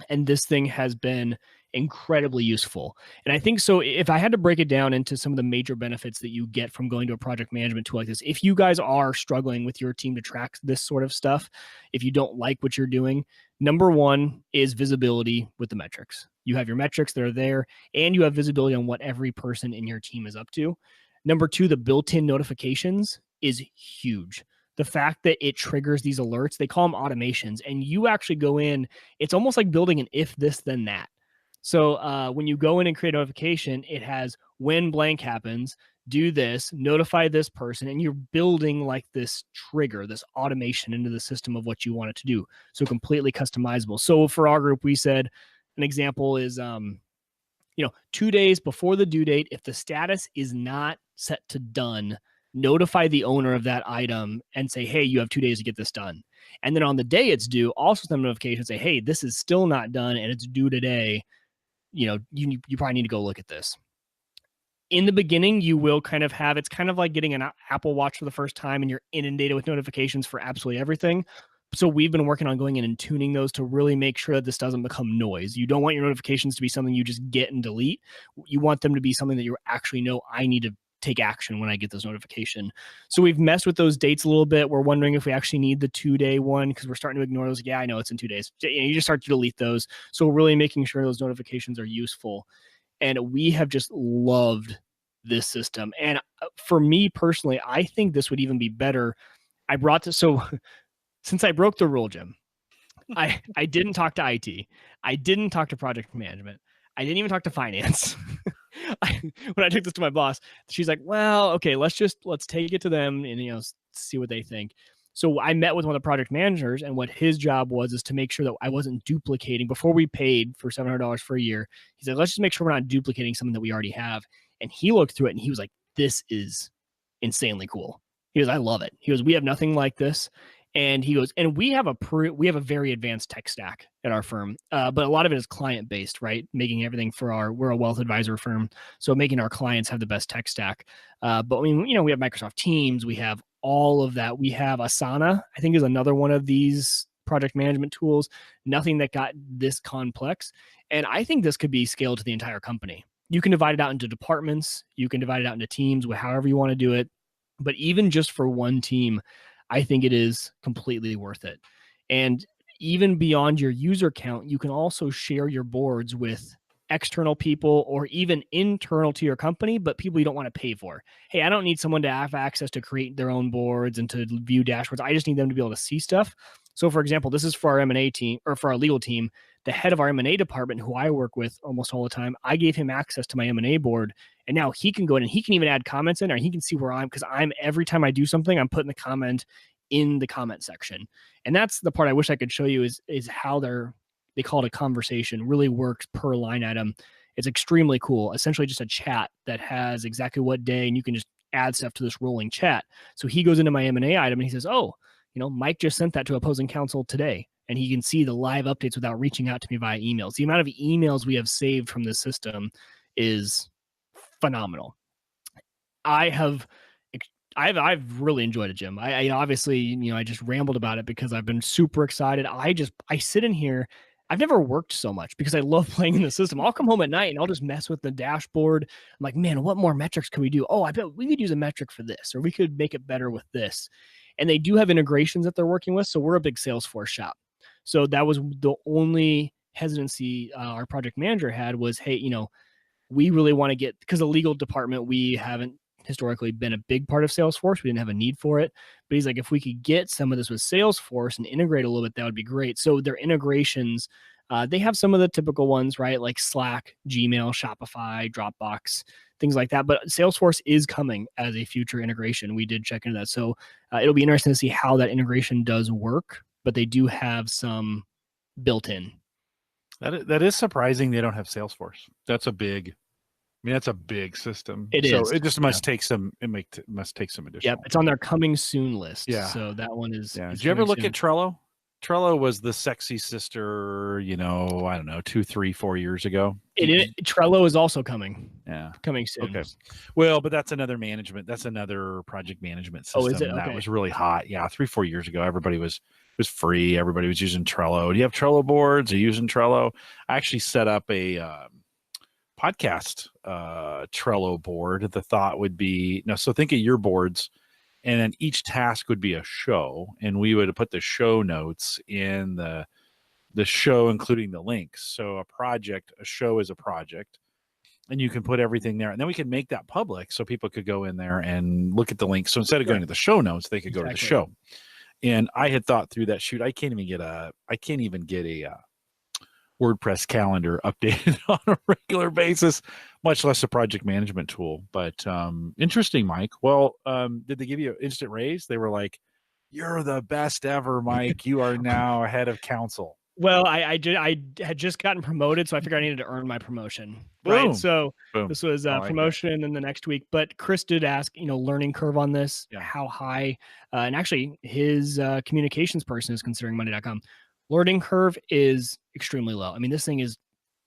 And this thing has been incredibly useful. And I think so, if I had to break it down into some of the major benefits that you get from going to a project management tool like this, if you guys are struggling with your team to track this sort of stuff, if you don't like what you're doing, number 1 is visibility with the metrics. You have your metrics that are there, and you have visibility on what every person in your team is up to. Number 2, the built-in notifications is huge. The fact that it triggers these alerts, they call them automations, and you actually go in, it's almost like building an if this, then that. So when you go in and create a notification, it has when blank happens, do this, notify this person, and you're building like this trigger, this automation into the system of what you want it to do. So completely customizable. So for our group, we said an example is, 2 days before the due date, if the status is not set to done, notify the owner of that item and say, hey, you have 2 days to get this done. And then on the day it's due, also send a notification and say, hey, this is still not done and it's due today. You probably need to go look at this. In the beginning, you will kind of have, it's kind of like getting an Apple Watch for the first time and you're inundated with notifications for absolutely everything. So we've been working on going in and tuning those to really make sure that this doesn't become noise. You don't want your notifications to be something you just get and delete. You want them to be something that you actually know, I need to take action when I get this notification. So we've messed with those dates a little bit. We're wondering if we actually need the 2-day one, because we're starting to ignore those. Yeah, I know it's in 2 days. You just start to delete those. So we're really making sure those notifications are useful. And we have just loved this system. And for me personally, I think this would even be better. So since I broke the rule, Jim, I didn't talk to IT. I didn't talk to project management. I didn't even talk to finance. When I took this to my boss, she's like, well, okay, let's take it to them and, see what they think. So I met with one of the project managers, and what his job was is to make sure that I wasn't duplicating before we paid for $700 for a year. He said, let's just make sure we're not duplicating something that we already have. And he looked through it and he was like, this is insanely cool. He goes, I love it. He goes, we have nothing like this. And he goes, and we have a very advanced tech stack at our firm, but a lot of it is client based, right? Making everything we're a wealth advisor firm, so making our clients have the best tech stack. But I mean, we have Microsoft Teams, we have all of that. We have Asana, I think, is another one of these project management tools. Nothing that got this complex, and I think this could be scaled to the entire company. You can divide it out into departments, you can divide it out into teams, however you want to do it. But even just for one team, I think it is completely worth it. And even beyond your user count, you can also share your boards with external people or even internal to your company, but people you don't want to pay for. Hey, I don't need someone to have access to create their own boards and to view dashboards. I just need them to be able to see stuff. So for example, this is for our M&A team, or for our legal team. The head of our M&A department, who I work with almost all the time, I gave him access to my M&A board, and now he can go in and he can even add comments in there, and he can see where because every time I do something, I'm putting the comment in the comment section. And that's the part I wish I could show you is how they call it a conversation, really works per line item. It's extremely cool. Essentially just a chat that has exactly what day, and you can just add stuff to this rolling chat. So he goes into my M&A item and he says, oh, Mike just sent that to opposing counsel today. And he can see the live updates without reaching out to me via emails. The amount of emails we have saved from this system is phenomenal. I've really enjoyed it, Jim. I obviously, I just rambled about it because I've been super excited. I sit in here. I've never worked so much because I love playing in the system. I'll come home at night and I'll just mess with the dashboard. I'm like, man, what more metrics could we do? Oh, I bet we could use a metric for this, or we could make it better with this. And they do have integrations that they're working with. So we're a big Salesforce shop. So that was the only hesitancy our project manager had was, hey, we really want to because the legal department, we haven't historically been a big part of Salesforce. We didn't have a need for it. But he's like, if we could get some of this with Salesforce and integrate a little bit, that would be great. So their integrations, they have some of the typical ones, right? Like Slack, Gmail, Shopify, Dropbox, things like that. But Salesforce is coming as a future integration. We did check into that. So it'll be interesting to see how that integration does work. But they do have some built in. That is surprising they don't have Salesforce. That's a big system. It is. So it just must take some. Must take some additional. Yep, it's on their coming soon list. Yeah. So that one is. Yeah. Did you ever look at Trello? Trello was the sexy sister. I don't know, 2, 3, 4 years ago. Trello is also coming. Yeah, coming soon. Okay. Well, but that's another management. That's another project management system. Oh, is it? Okay. That was really hot. Yeah, 3, 4 years ago, everybody was free. Everybody was using Trello. Do you have Trello boards? Are you using Trello? I actually set up a podcast Trello board. The thought would be, so think of your boards, and then each task would be a show, and we would put the show notes in the show, including the links. So a show is a project, and you can put everything there, and then we can make that public so people could go in there and look at the links. So instead of going to the show notes, they could go to the show. And I had thought through that. Shoot, I can't even get a WordPress calendar updated on a regular basis, much less a project management tool. But interesting, Mike. Well, did they give you an instant raise? They were like, "You're the best ever, Mike. You are now head of counsel." Well, I had just gotten promoted, so I figured I needed to earn my promotion. Boom. Right. So Boom. This was promotion in the next week. But Chris did ask, learning curve on this, how high, and actually his communications person is considering Monday.com. Learning curve is extremely low. I mean, this thing is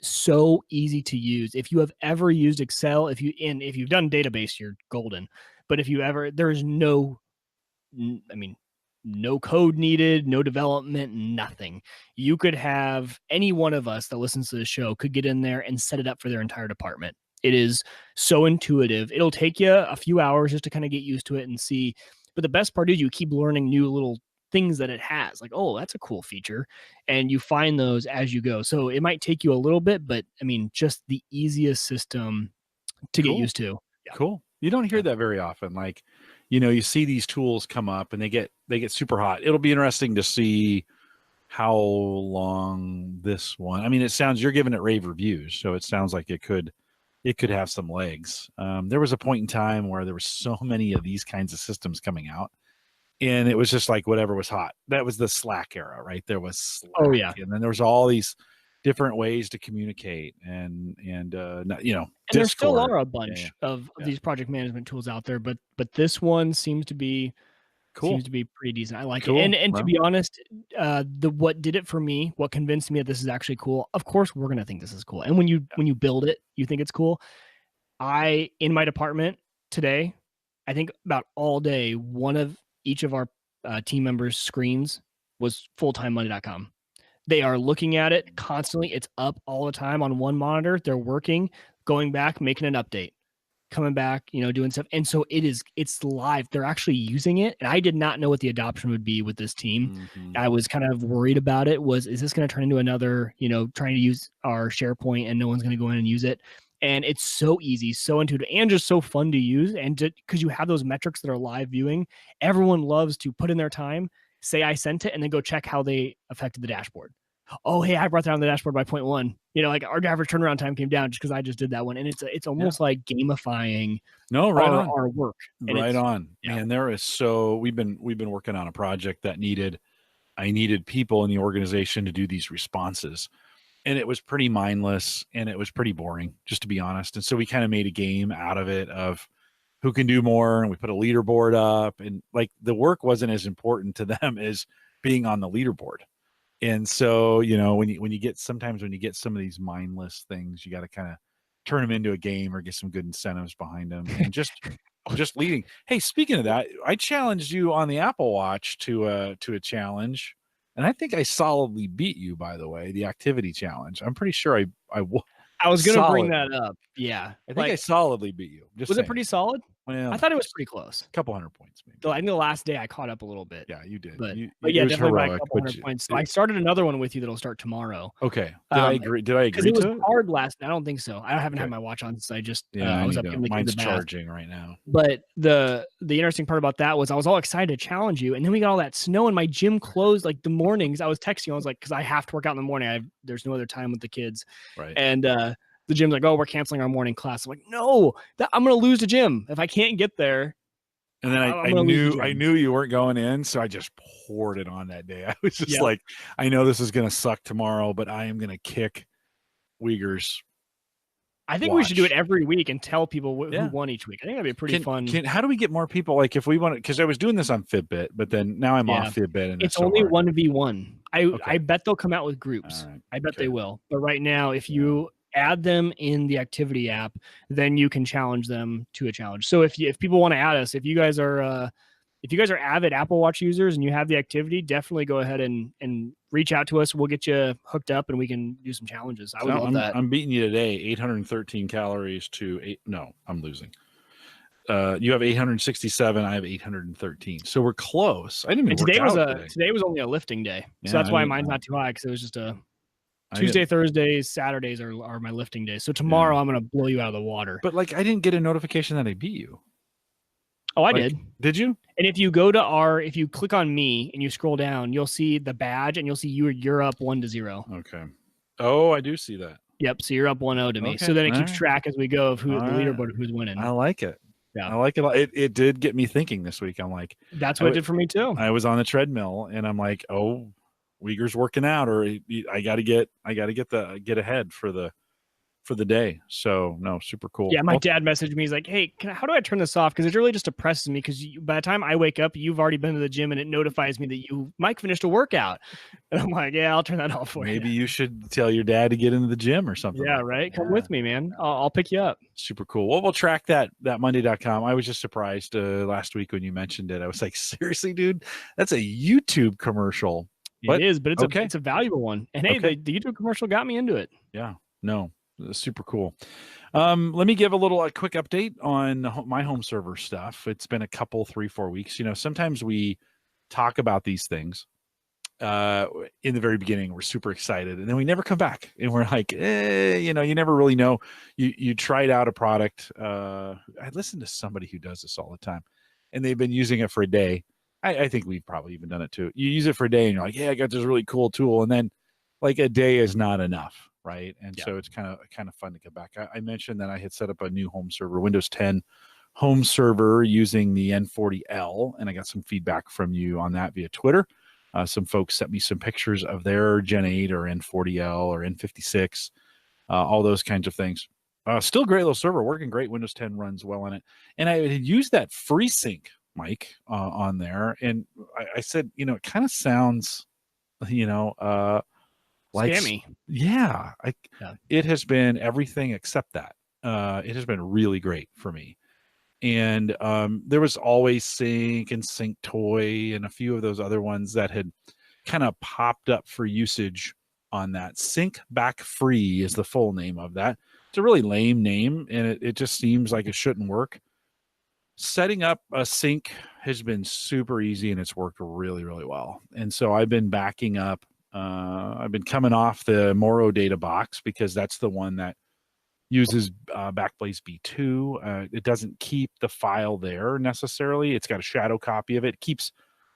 so easy to use. If you have ever used Excel, if you've done database, you're golden. But if you ever, there is no, no code needed, no development, nothing. You could have any one of us that listens to the show could get in there and set it up for their entire department. It is so intuitive. It'll take you a few hours just to kind of get used to it and see. But the best part is you keep learning new little things that it has. Like, oh, that's a cool feature. And you find those as you go. So it might take you a little bit, but I mean, just the easiest system to get used to. Yeah. Cool. You don't hear that very often. Like, you see these tools come up and they get super hot. It'll be interesting to see how long this one. I mean, it sounds, you're giving it rave reviews, so it sounds like it could have some legs. There was a point in time where there were so many of these kinds of systems coming out, and it was just like whatever was hot. That was the Slack era, right? There was Slack, and then there was all these different ways to communicate, and there still are a bunch of these project management tools out there, but this one seems to be cool. Seems to be pretty decent. I like it. And to be honest, what did it for me, what convinced me that this is actually cool, of course we're gonna think this is cool. And when you build it, you think it's cool. In my department today, I think about all day, one of each of our team members' screens was fulltimemoney.com. They are looking at it constantly. It's up all the time on one monitor. They're working, going back, making an update, coming back, doing stuff. And so it's live. They're actually using it. And I did not know what the adoption would be with this team. Mm-hmm. I was kind of worried about it. Is this going to turn into another, trying to use our SharePoint and no one's going to go in and use it? And it's so easy, so intuitive, and just so fun to use. And because you have those metrics that are live viewing, everyone loves to put in their time, say I sent it, and then go check how they affected the dashboard. Oh, hey, I brought that on the dashboard by 0.1. Like our average turnaround time came down just because I just did that one. And it's almost like gamifying our work. And right on. Yeah. And we've been working on a project that I needed people in the organization to do these responses. And it was pretty mindless and it was pretty boring, just to be honest. And so we kind of made a game out of it of who can do more. And we put a leaderboard up, and like the work wasn't as important to them as being on the leaderboard. And so, when you get some of these mindless things, you got to kind of turn them into a game or get some good incentives behind them, and just leading. Hey, speaking of that, I challenged you on the Apple Watch to a challenge, and I think I solidly beat you, by the way, the activity challenge. I'm pretty sure I was going to bring that up. Yeah. I think I solidly beat you. Was it pretty solid? Well, I thought it was pretty close. A couple hundred points, maybe. I think the last day I caught up a little bit. Yeah, you did. But yeah, definitely by a couple hundred points. So I started another one with you that'll start tomorrow. Okay. Did I agree? Did I agree? Because it was hard last night. I don't think so. I haven't had my watch on since I just I was up in the mine's charging right now. But the interesting part about that was I was all excited to challenge you, and then we got all that snow, and my gym closed like the mornings. I was texting you. I was like, because I have to work out in the morning. There's no other time with the kids. Right. And the gym's like, oh, we're canceling our morning class. I'm like, no, I'm going to lose the gym if I can't get there. And then I knew you weren't going in, so I just poured it on that day. I was just like, I know this is going to suck tomorrow, but I am going to kick Wieger's. I think we should do it every week and tell people who won each week. I think that'd be pretty fun. How do we get more people? Like if we want to, because I was doing this on Fitbit, but then now I'm off Fitbit, and it's only 1v1. I bet they'll come out with groups. Right. I bet they will. But right now, if you add them in the activity app, then you can challenge them to a challenge. So if people want to add us, if you guys are avid Apple Watch users and you have the activity, definitely go ahead and reach out to us. We'll get you hooked up and we can do some challenges. I would love that. I'm beating you today. 813 calories to 8. No, I'm losing. You have 867. I have 813. So we're close. I didn't even today was only a lifting day. So that's why mine's not too high, because it was just a Tuesday, Thursdays, Saturdays are my lifting days. So tomorrow I'm going to blow you out of the water. But I didn't get a notification that I beat you. Oh, I did. Did you? And if you go to if you click on me and you scroll down, you'll see the badge and you'll see you're up 1-0. Okay. Oh, I do see that. Yep. So you're up 1-0 to me. Okay. So then it keeps track as we go of the leaderboard of who's winning. I like it. Yeah. I like it. It did get me thinking this week. I'm like, that's what it did for me too. I was on the treadmill and I'm like, oh, Wieger's working out, or I got to get ahead for the for the day. So no, super cool. Yeah, my dad messaged me. He's like, "Hey, how do I turn this off? Because it really just depresses me. Because by the time I wake up, you've already been to the gym, and it notifies me that Mike finished a workout." And I'm like, "Yeah, I'll turn that off for you." Maybe you should tell your dad to get into the gym or something. Yeah, like right. that. Come with me, man. I'll pick you up. Super cool. Well, we'll track that Monday.com. I was just surprised last week when you mentioned it. I was like, seriously, dude, that's a YouTube commercial. It is, but it's a valuable one. And hey, Okay. the YouTube commercial got me into it. Yeah, no, super cool. Let me give a quick update on my home server stuff. It's been a couple, 3-4 weeks. Sometimes we talk about these things in the very beginning. We're super excited, and then we never come back, and we're like, you never really know. You tried out a product. I listen to somebody who does this all the time, and they've been using it for a day. I think we've probably even done it too. You use it for a day and you're like, yeah, I got this really cool tool. And then like a day is not enough. Right. And so it's kind of fun to get back. I mentioned that I had set up a new home server, Windows 10 home server using the N40L. And I got some feedback from you on that via Twitter. Some folks sent me some pictures of their Gen 8 or N40L or N56, all those kinds of things. Still great little server, working great. Windows 10 runs well on it. And I had used that FreeSync, Mike, on there, and I said, it kind of sounds, like scammy. Yeah, it has been everything except that. It has been really great for me, and there was Always Sync and Sync Toy and a few of those other ones that had kind of popped up for usage on that. Sync Back Free is the full name of that. It's a really lame name, and it just seems like it shouldn't work. Setting up a sync has been super easy, and it's worked really, really well. And so I've been backing up. I've been coming off the Moro data box because that's the one that uses Backblaze B2. It doesn't keep the file there necessarily. It's got a shadow copy of it. It keeps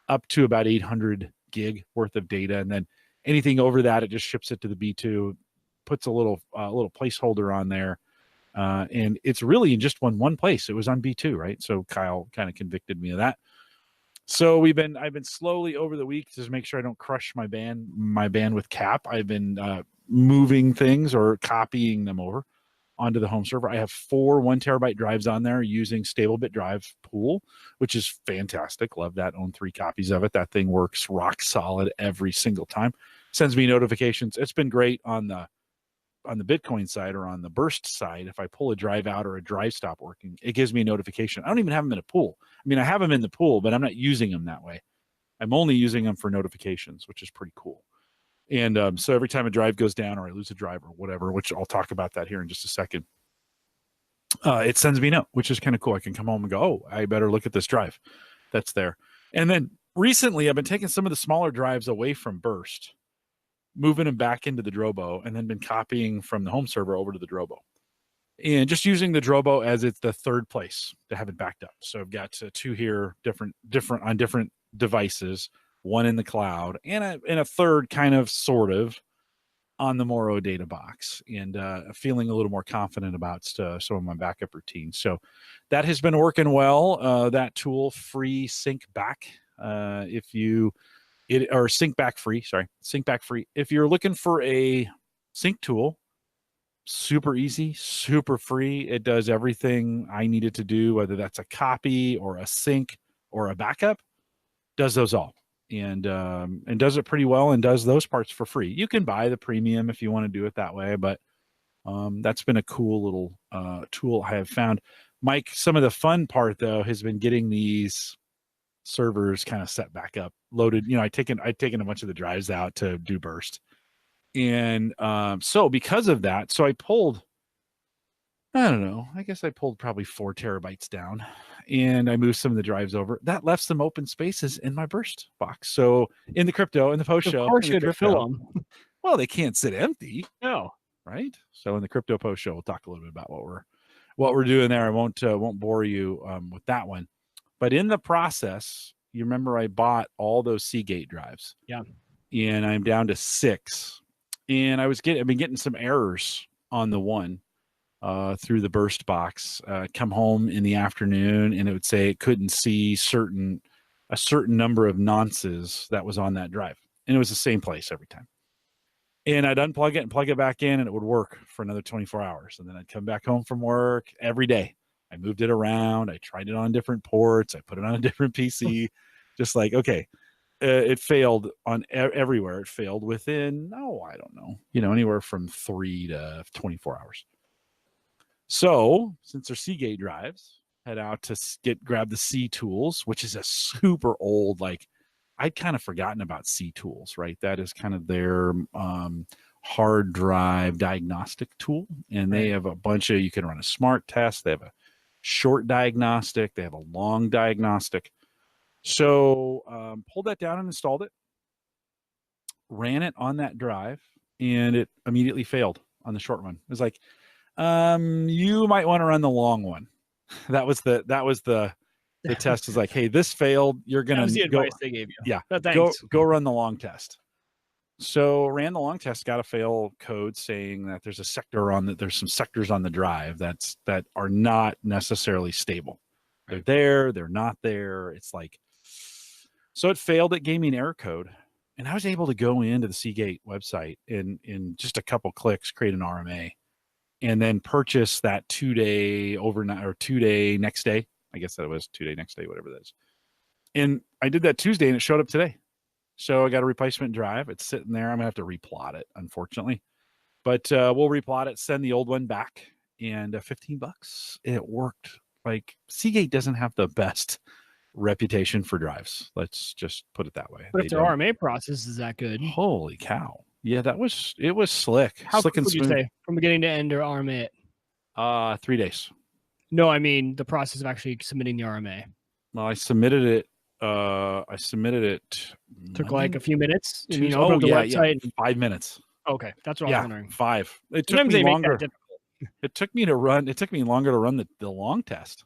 up to about 800 gig worth of data, and then anything over that, it just ships it to the B2, puts a little placeholder on there. And it's really in just one place. It was on B2, right? So Kyle kind of convicted me of that. So I've been slowly over the week to make sure I don't crush my bandwidth cap. I've been moving things or copying them over onto the home server. I have 4 1 terabyte drives on there using StableBit drive pool, which is fantastic. Love that. Own 3 copies of it. That thing works rock solid every single time. Sends me notifications. It's been great on the Bitcoin side or on the burst side. If I pull a drive out or a drive stop working, it gives me a notification. I don't even have them in a pool. I mean, I have them in the pool, but I'm not using them that way. I'm only using them for notifications, which is pretty cool. And so every time a drive goes down or I lose a drive or whatever, which I'll talk about that here in just a second, it sends me a note, which is kind of cool. I can come home and go, oh, I better look at this drive that's there. And then recently I've been taking some of the smaller drives away from burst, moving them back into the Drobo, and then been copying from the home server over to the Drobo. And just using the Drobo as it's the third place to have it backed up. So I've got 2 here, different on different devices, 1 in the cloud, and a third kind of sort of on the Moro data box, and feeling a little more confident about some of my backup routines. So that has been working well. That tool, FreeSync Back, Sync Back Free. If you're looking for a sync tool, super easy, super free. It does everything I needed to do, whether that's a copy or a sync or a backup, does those all. And does it pretty well and does those parts for free. You can buy the premium if you want to do it that way, but that's been a cool little tool I have found. Mike, some of the fun part though has been getting these servers kind of set back up, loaded. I'd taken a bunch of the drives out to do burst, and so because of that, so I pulled, I don't know, I guess I pulled probably 4 terabytes down, and I moved some of the drives over. That left some open spaces in my burst box. So in the post show, of course you had to fill them. Well, they can't sit empty. No, right? So in the crypto post show, we'll talk a little bit about what we're doing there. I won't bore you with that one. But in the process, you remember I bought all those Seagate drives. Yeah. And I'm down to 6. And I've been getting some errors on the one through the burst box. Come home in the afternoon and it would say it couldn't see a certain number of nonces that was on that drive. And it was the same place every time. And I'd unplug it and plug it back in, and it would work for another 24 hours. And then I'd come back home from work every day. I moved it around. I tried it on different ports. I put it on a different PC. Just like, okay, it failed on everywhere. It failed within, I don't know, anywhere from 3 to 24 hours. So since they're Seagate drives, head out to grab the C Tools, which is a super old, like, I'd kind of forgotten about C Tools, right? That is kind of their hard drive diagnostic tool. And they have a bunch of, you can run a smart test. They have a short diagnostic. They have a long diagnostic. So pulled that down and installed it, ran it on that drive, and it immediately failed on the short one. It was like, you might want to run the long one. That was the test is like, hey, this failed. You're going to go. Advice they gave you. Yeah. Thanks. Go run the long test. So ran the long test, got a fail code saying that there's there's some sectors on the drive that are not necessarily stable. They're there, they're not there. It's like, so it failed. It gave me an error code, and I was able to go into the Seagate website in just a couple clicks, create an RMA, and then purchase that 2-day overnight or 2-day next day. I guess that was 2-day next day, whatever that is. And I did that Tuesday, and it showed up today. So I got a replacement drive. It's sitting there. I'm gonna have to replot it, unfortunately, but we'll replot it, send the old one back, and $15. It worked. Like, Seagate doesn't have the best reputation for drives. Let's just put it that way. But if their RMA process is that good, holy cow! Yeah, it was slick. How slick quick and would you smooth. say from beginning to end or RMA it? 3 days. No, I mean the process of actually submitting the RMA. Well, I submitted it. Took like a few minutes. Tuesday. Open up the website. Yeah. 5 minutes. Okay, that's what I was wondering. 5. It took Sometimes me they longer. make that difficult. It took me longer to run the long test,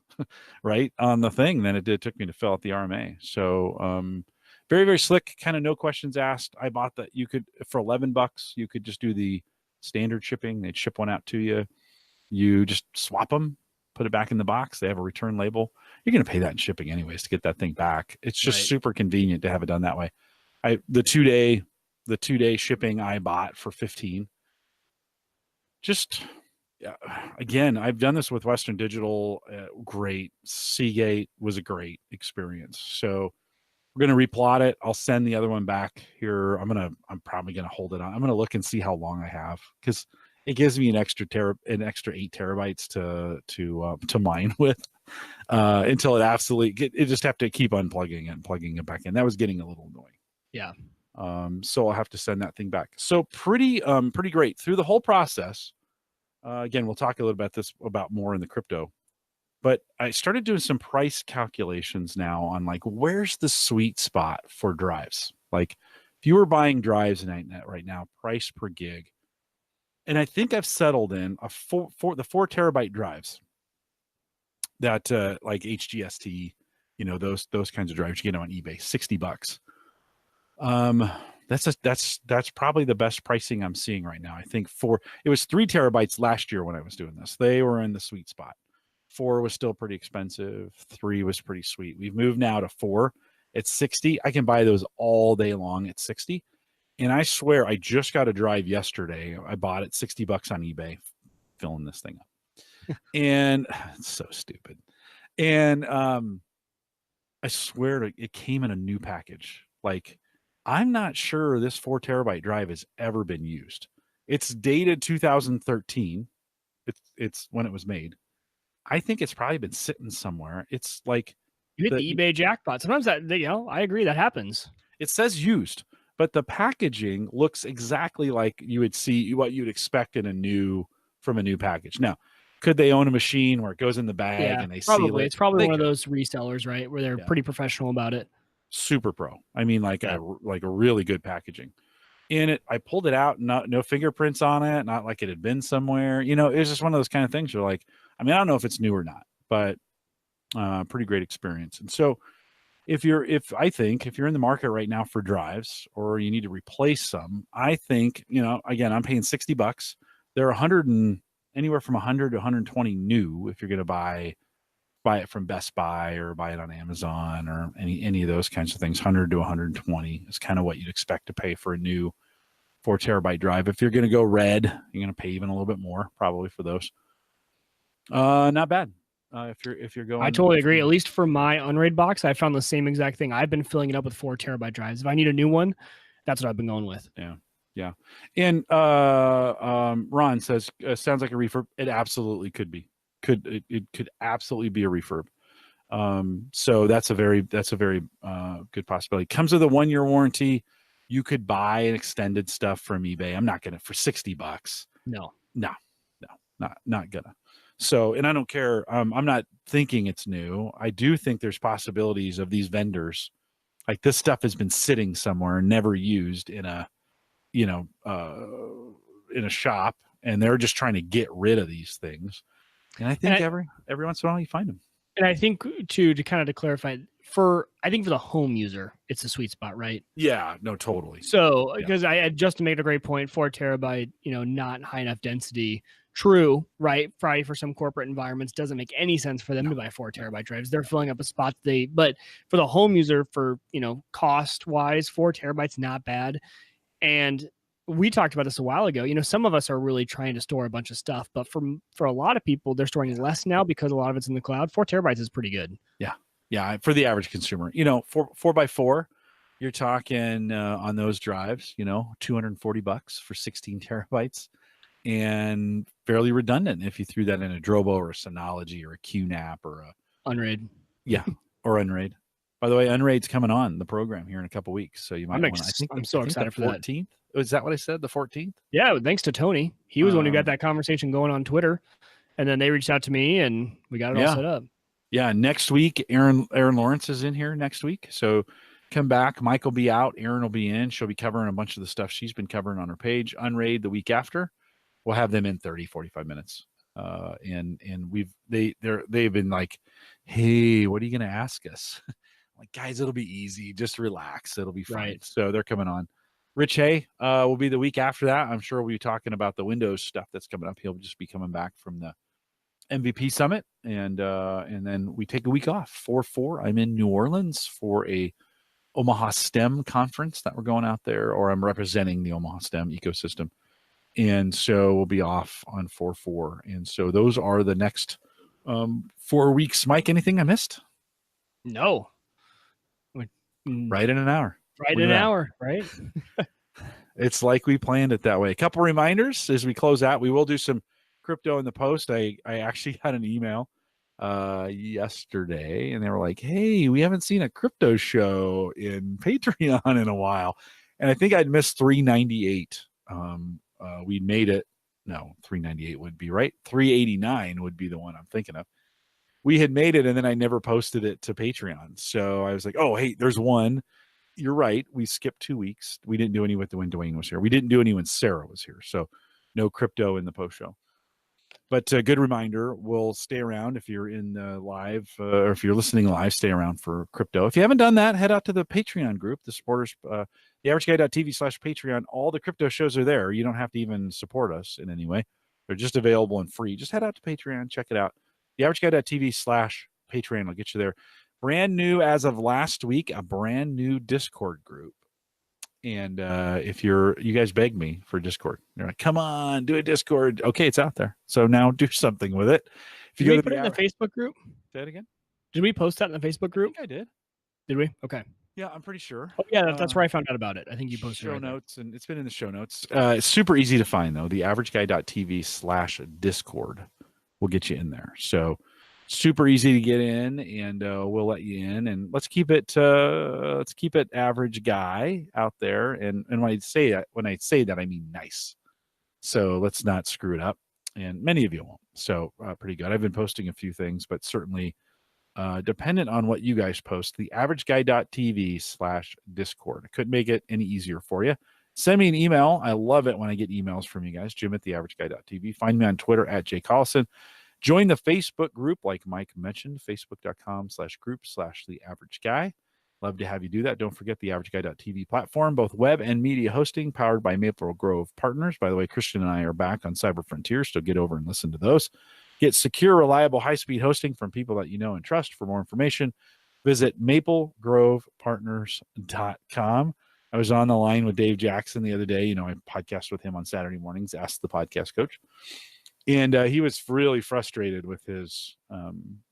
right, on the thing than it took me to fill out the RMA. So very, very slick, kind of no questions asked. I bought that. You could, for $11, you could just do the standard shipping. They'd ship one out to you. You just swap them, put it back in the box. They have a return label. You're going to pay that in shipping anyways to get that thing back. It's just super convenient to have it done that way. The 2-day shipping I bought for $15. Just, again, I've done this with Western Digital. Great. Seagate was a great experience. So we're going to replot it. I'll send the other one back here. I'm probably going to hold it on. I'm going to look and see how long I have, because it gives me an extra 8 terabytes to mine with until it absolutely it just have to keep unplugging it and plugging it back in. That was getting a little annoying. Yeah. So I'll have to send that thing back. So pretty great through the whole process. Again, we'll talk a little about more in the crypto, but I started doing some price calculations now on like, where's the sweet spot for drives? Like, if you were buying drives right now, price per gig. And I think I've settled in the 4 terabyte drives that like HGST, those kinds of drives you get on eBay, $60. That's probably the best pricing I'm seeing right now. I think it was 3 terabytes last year when I was doing this. They were in the sweet spot. 4 was still pretty expensive. 3 was pretty sweet. We've moved now to 4. It's 60. I can buy those all day long at 60. And I swear, I just got a drive yesterday. I bought it $60 on eBay, filling this thing up. And it's so stupid. And I swear it came in a new package. Like, I'm not sure this 4 terabyte drive has ever been used. It's dated 2013. It's when it was made. I think it's probably been sitting somewhere. It's like you hit the eBay jackpot. Sometimes I agree that happens. It says used, but the packaging looks exactly like you would see what you'd expect from a new package. Now, could they own a machine where it goes in the bag and they seal it? It's probably one of those resellers, right, where they're pretty professional about it. Super pro. I mean, like a really good packaging. And I pulled it out, no fingerprints on it, not like it had been somewhere. It was just one of those kind of things. You're like, I mean, I don't know if it's new or not, but pretty great experience. And so if you're in the market right now for drives, or you need to replace some, I think, again, I'm paying $60. They're anywhere from 100 to 120 new if you're going to buy it from Best Buy or buy it on Amazon or any of those kinds of things. 100 to 120 is kind of what you'd expect to pay for a new 4 terabyte drive. If you're going to go red, you're going to pay even a little bit more probably for those. Not bad. If you're going, I totally agree. At least for my Unraid box, I found the same exact thing. I've been filling it up with 4 terabyte drives. If I need a new one, that's what I've been going with. Yeah. And Ron says, sounds like a refurb. It absolutely could be. It could absolutely be a refurb. So that's a very good possibility. Comes with a 1-year warranty. You could buy an extended stuff from eBay. I'm not gonna for $60. No, not gonna. So, and I don't care. I'm not thinking it's new. I do think there's possibilities of these vendors, like this stuff has been sitting somewhere, never used in a, in a shop, and they're just trying to get rid of these things. And I think every once in a while you find them. And I think to clarify, I think for the home user, it's a sweet spot, right? Yeah, no, totally. So because I just made a great point, 4 terabyte, not high enough density. True, right? Probably for some corporate environments, doesn't make any sense for them to buy 4 terabyte drives. They're filling up a spot. But for the home user, for cost wise, 4 terabytes not bad. And we talked about this a while ago. Some of us are really trying to store a bunch of stuff, but for a lot of people, they're storing less now because a lot of it's in the cloud. 4 terabytes is pretty good. Yeah, for the average consumer, 4x4, you're talking on those drives, $240 for 16 terabytes, and fairly redundant if you threw that in a Drobo or a Synology or a QNAP or a Unraid. Yeah, or Unraid. By the way, Unraid's coming on the program here in a couple weeks, so you might want to. I'm so excited for that. 14th. Is that what I said? The 14th? Yeah, thanks to Tony. He was the one who got that conversation going on Twitter, and then they reached out to me, and we got it all set up. Yeah, next week, Aaron Lawrence is in here next week, so come back. Mike will be out. Aaron will be in. She'll be covering a bunch of the stuff she's been covering on her page. Unraid the week after. We'll have them in 30, 45 minutes. And they've been like, hey, what are you going to ask us? Like, guys, it'll be easy. Just relax. It'll be fine. Right. So they're coming on. Rich Hay will be the week after that. I'm sure we'll be talking about the Windows stuff that's coming up. He'll just be coming back from the MVP Summit. And then we take a week off. 4/4. I'm in New Orleans for a Omaha STEM conference that we're going out there, or I'm representing the Omaha STEM ecosystem. And so we'll be off on 4/4. And so those are the next 4 weeks. Mike, anything I missed? No. Right in an hour. Right in an hour, right? It's like we planned it that way. A couple reminders as we close out. We will do some crypto in the post. I actually had an email yesterday, and they were like, hey, we haven't seen a crypto show in Patreon in a while. And I think I'd missed 398. We made it. No, 398 would be right. 389 would be the one I'm thinking of. We had made it, and then I never posted it to Patreon. So I was like, oh, hey, there's one. You're right. We skipped 2 weeks. We didn't do any when Dwayne was here. We didn't do any when Sarah was here. So no crypto in the post show. But a good reminder, we'll stay around if you're in the live or if you're listening live, stay around for crypto. If you haven't done that, head out to the Patreon group, the supporters, theaverageguy.tv/Patreon. All the crypto shows are there. You don't have to even support us in any way. They're just available and free. Just head out to Patreon, check it out. theaverageguy.tv/Patreon will get you there. Brand new as of last week, a brand new Discord group. And if you guys begged me for Discord, you're like, come on, do a Discord. Okay, it's out there. So now do something with it. If you did we put it in the Facebook group? Say it again. Did we post that in the Facebook group? I think I did. Did we? Okay. Yeah, I'm pretty sure. Oh, yeah, that's where I found out about it. I think you posted show notes, and it's been in the show notes. It's super easy to find, though. theaverageguy.tv/Discord will get you in there. So super easy to get in, and we'll let you in. And let's keep it average guy out there. And when I say that, I mean nice. So let's not screw it up. And many of you won't. So pretty good. I've been posting a few things, but certainly dependent on what you guys post, theaverageguy.tv/Discord. I couldn't make it any easier for you. Send me an email. I love it when I get emails from you guys. Jim@theaverageguy.tv. Find me on Twitter @Jay Collison. Join the Facebook group, like Mike mentioned, facebook.com/group/theaverageguy. Love to have you do that. Don't forget the theaverageguy.tv platform, both web and media hosting, powered by Maple Grove Partners. By the way, Christian and I are back on Cyber Frontier, so get over and listen to those. Get secure, reliable, high-speed hosting from people that you know and trust. For more information, visit maplegrovepartners.com. I was on the line with Dave Jackson the other day. You know, I podcast with him on Saturday mornings, Ask the Podcast Coach. And he was really frustrated with his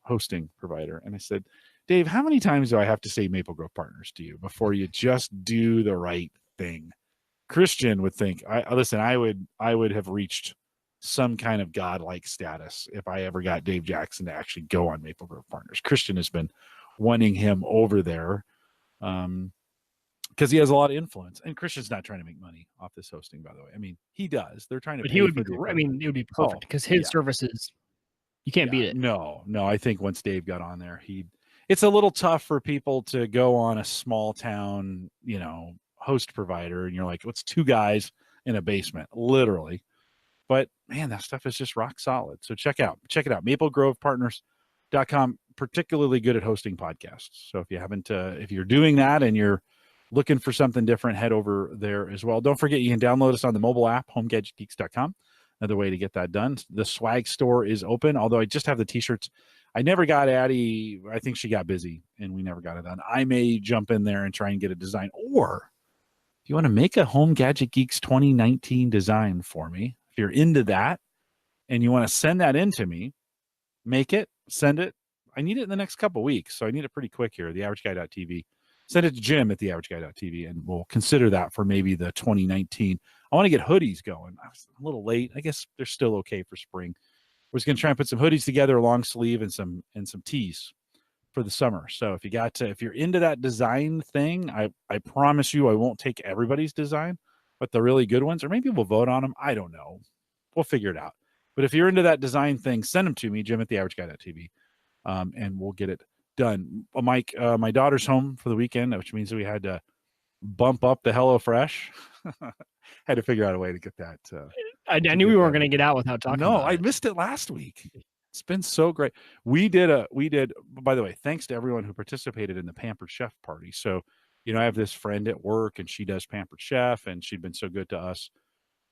hosting provider. And I said, Dave, how many times do I have to say Maple Grove Partners to you before you just do the right thing? Christian would think, listen, I would have reached some kind of godlike status if I ever got Dave Jackson to actually go on Maple Grove Partners. Christian has been wanting him over there because he has a lot of influence. And Christian's not trying to make money off this hosting, by the way. I mean, he does. They're trying to. But pay he would for be. the I mean, it would be perfect because his services, you can't beat it. No. I think once Dave got on there, it's a little tough for people to go on a small town, you know, host provider, and you're like, what's two guys in a basement, literally. But man, that stuff is just rock solid. So check it out. MapleGrovePartners.com, particularly good at hosting podcasts. So if you haven't, if you're doing that and you're looking for something different, head over there as well. Don't forget, you can download us on the mobile app, HomeGadgetGeeks.com. Another way to get that done. The swag store is open, although I just have the t-shirts. I never got Addie. I think she got busy and we never got it done. I may jump in there and try and get a design. Or if you want to make a Home Gadget Geeks 2019 design for me, if you're into that and you want to send that in to me, make it, send it. I need it in the next couple of weeks, so I need it pretty quick here, theaverageguy.tv. Send it to Jim at theaverageguy.tv, and we'll consider that for maybe the 2019. I want to get hoodies going. I was a little late. I guess they're still okay for spring. We're just going to try and put some hoodies together, a long sleeve, and some tees for the summer. So if you're into that design thing, I promise you I won't take everybody's design, but the really good ones, or maybe we'll vote on them. I don't know. We'll figure it out. But if you're into that design thing, send them to me, Jim at theaverageguy.tv, and we'll get it done. Mike, my daughter's home for the weekend, which means we had to bump up the HelloFresh. Had to figure out a way to get that. I knew we weren't going to get out without talking about it. I missed it last week. It's been so great. We did, by the way, thanks to everyone who participated in the Pampered Chef party. So, you know, I have this friend at work and she does Pampered Chef and she'd been so good to us.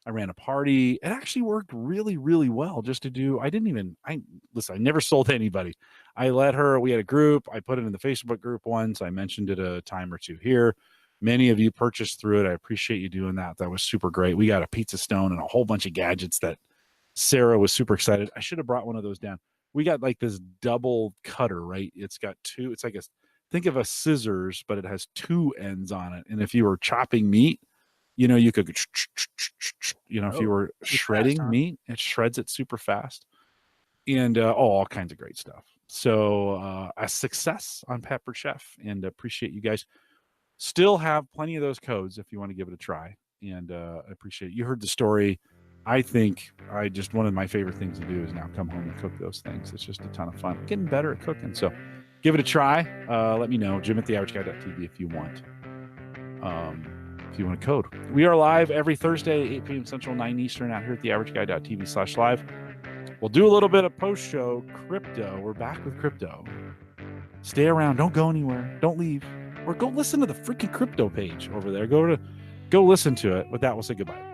I ran a party. It actually worked really, really well just to do. I never sold anybody. I let her, we had a group. I put it in the Facebook group once. I mentioned it a time or two here. Many of you purchased through it. I appreciate you doing that. That was super great. We got a pizza stone and a whole bunch of gadgets that Sarah was super excited. I should have brought one of those down. We got like this double cutter, right? It's got two. It's like think of a scissors, but it has two ends on it. And if you were chopping meat, you know, you could, if you were shredding meat, it shreds it super fast. And all kinds of great stuff. So a success on Pepper Chef, and appreciate you guys. Still have plenty of those codes if you want to give it a try. And I appreciate it. You heard the story. I think one of my favorite things to do is now come home and cook those things. It's just a ton of fun. I'm getting better at cooking. So give it a try. Let me know. Jim at theaverageguy.tv if you want. If you want a code. We are live every Thursday, 8 p.m. Central, 9 Eastern, out here at theaverageguy.tv/live. We'll do a little bit of post-show crypto. We're back with crypto. Stay around. Don't go anywhere. Don't leave. Or go listen to the freaking crypto page over there. Go listen to it. With that, we'll say goodbye.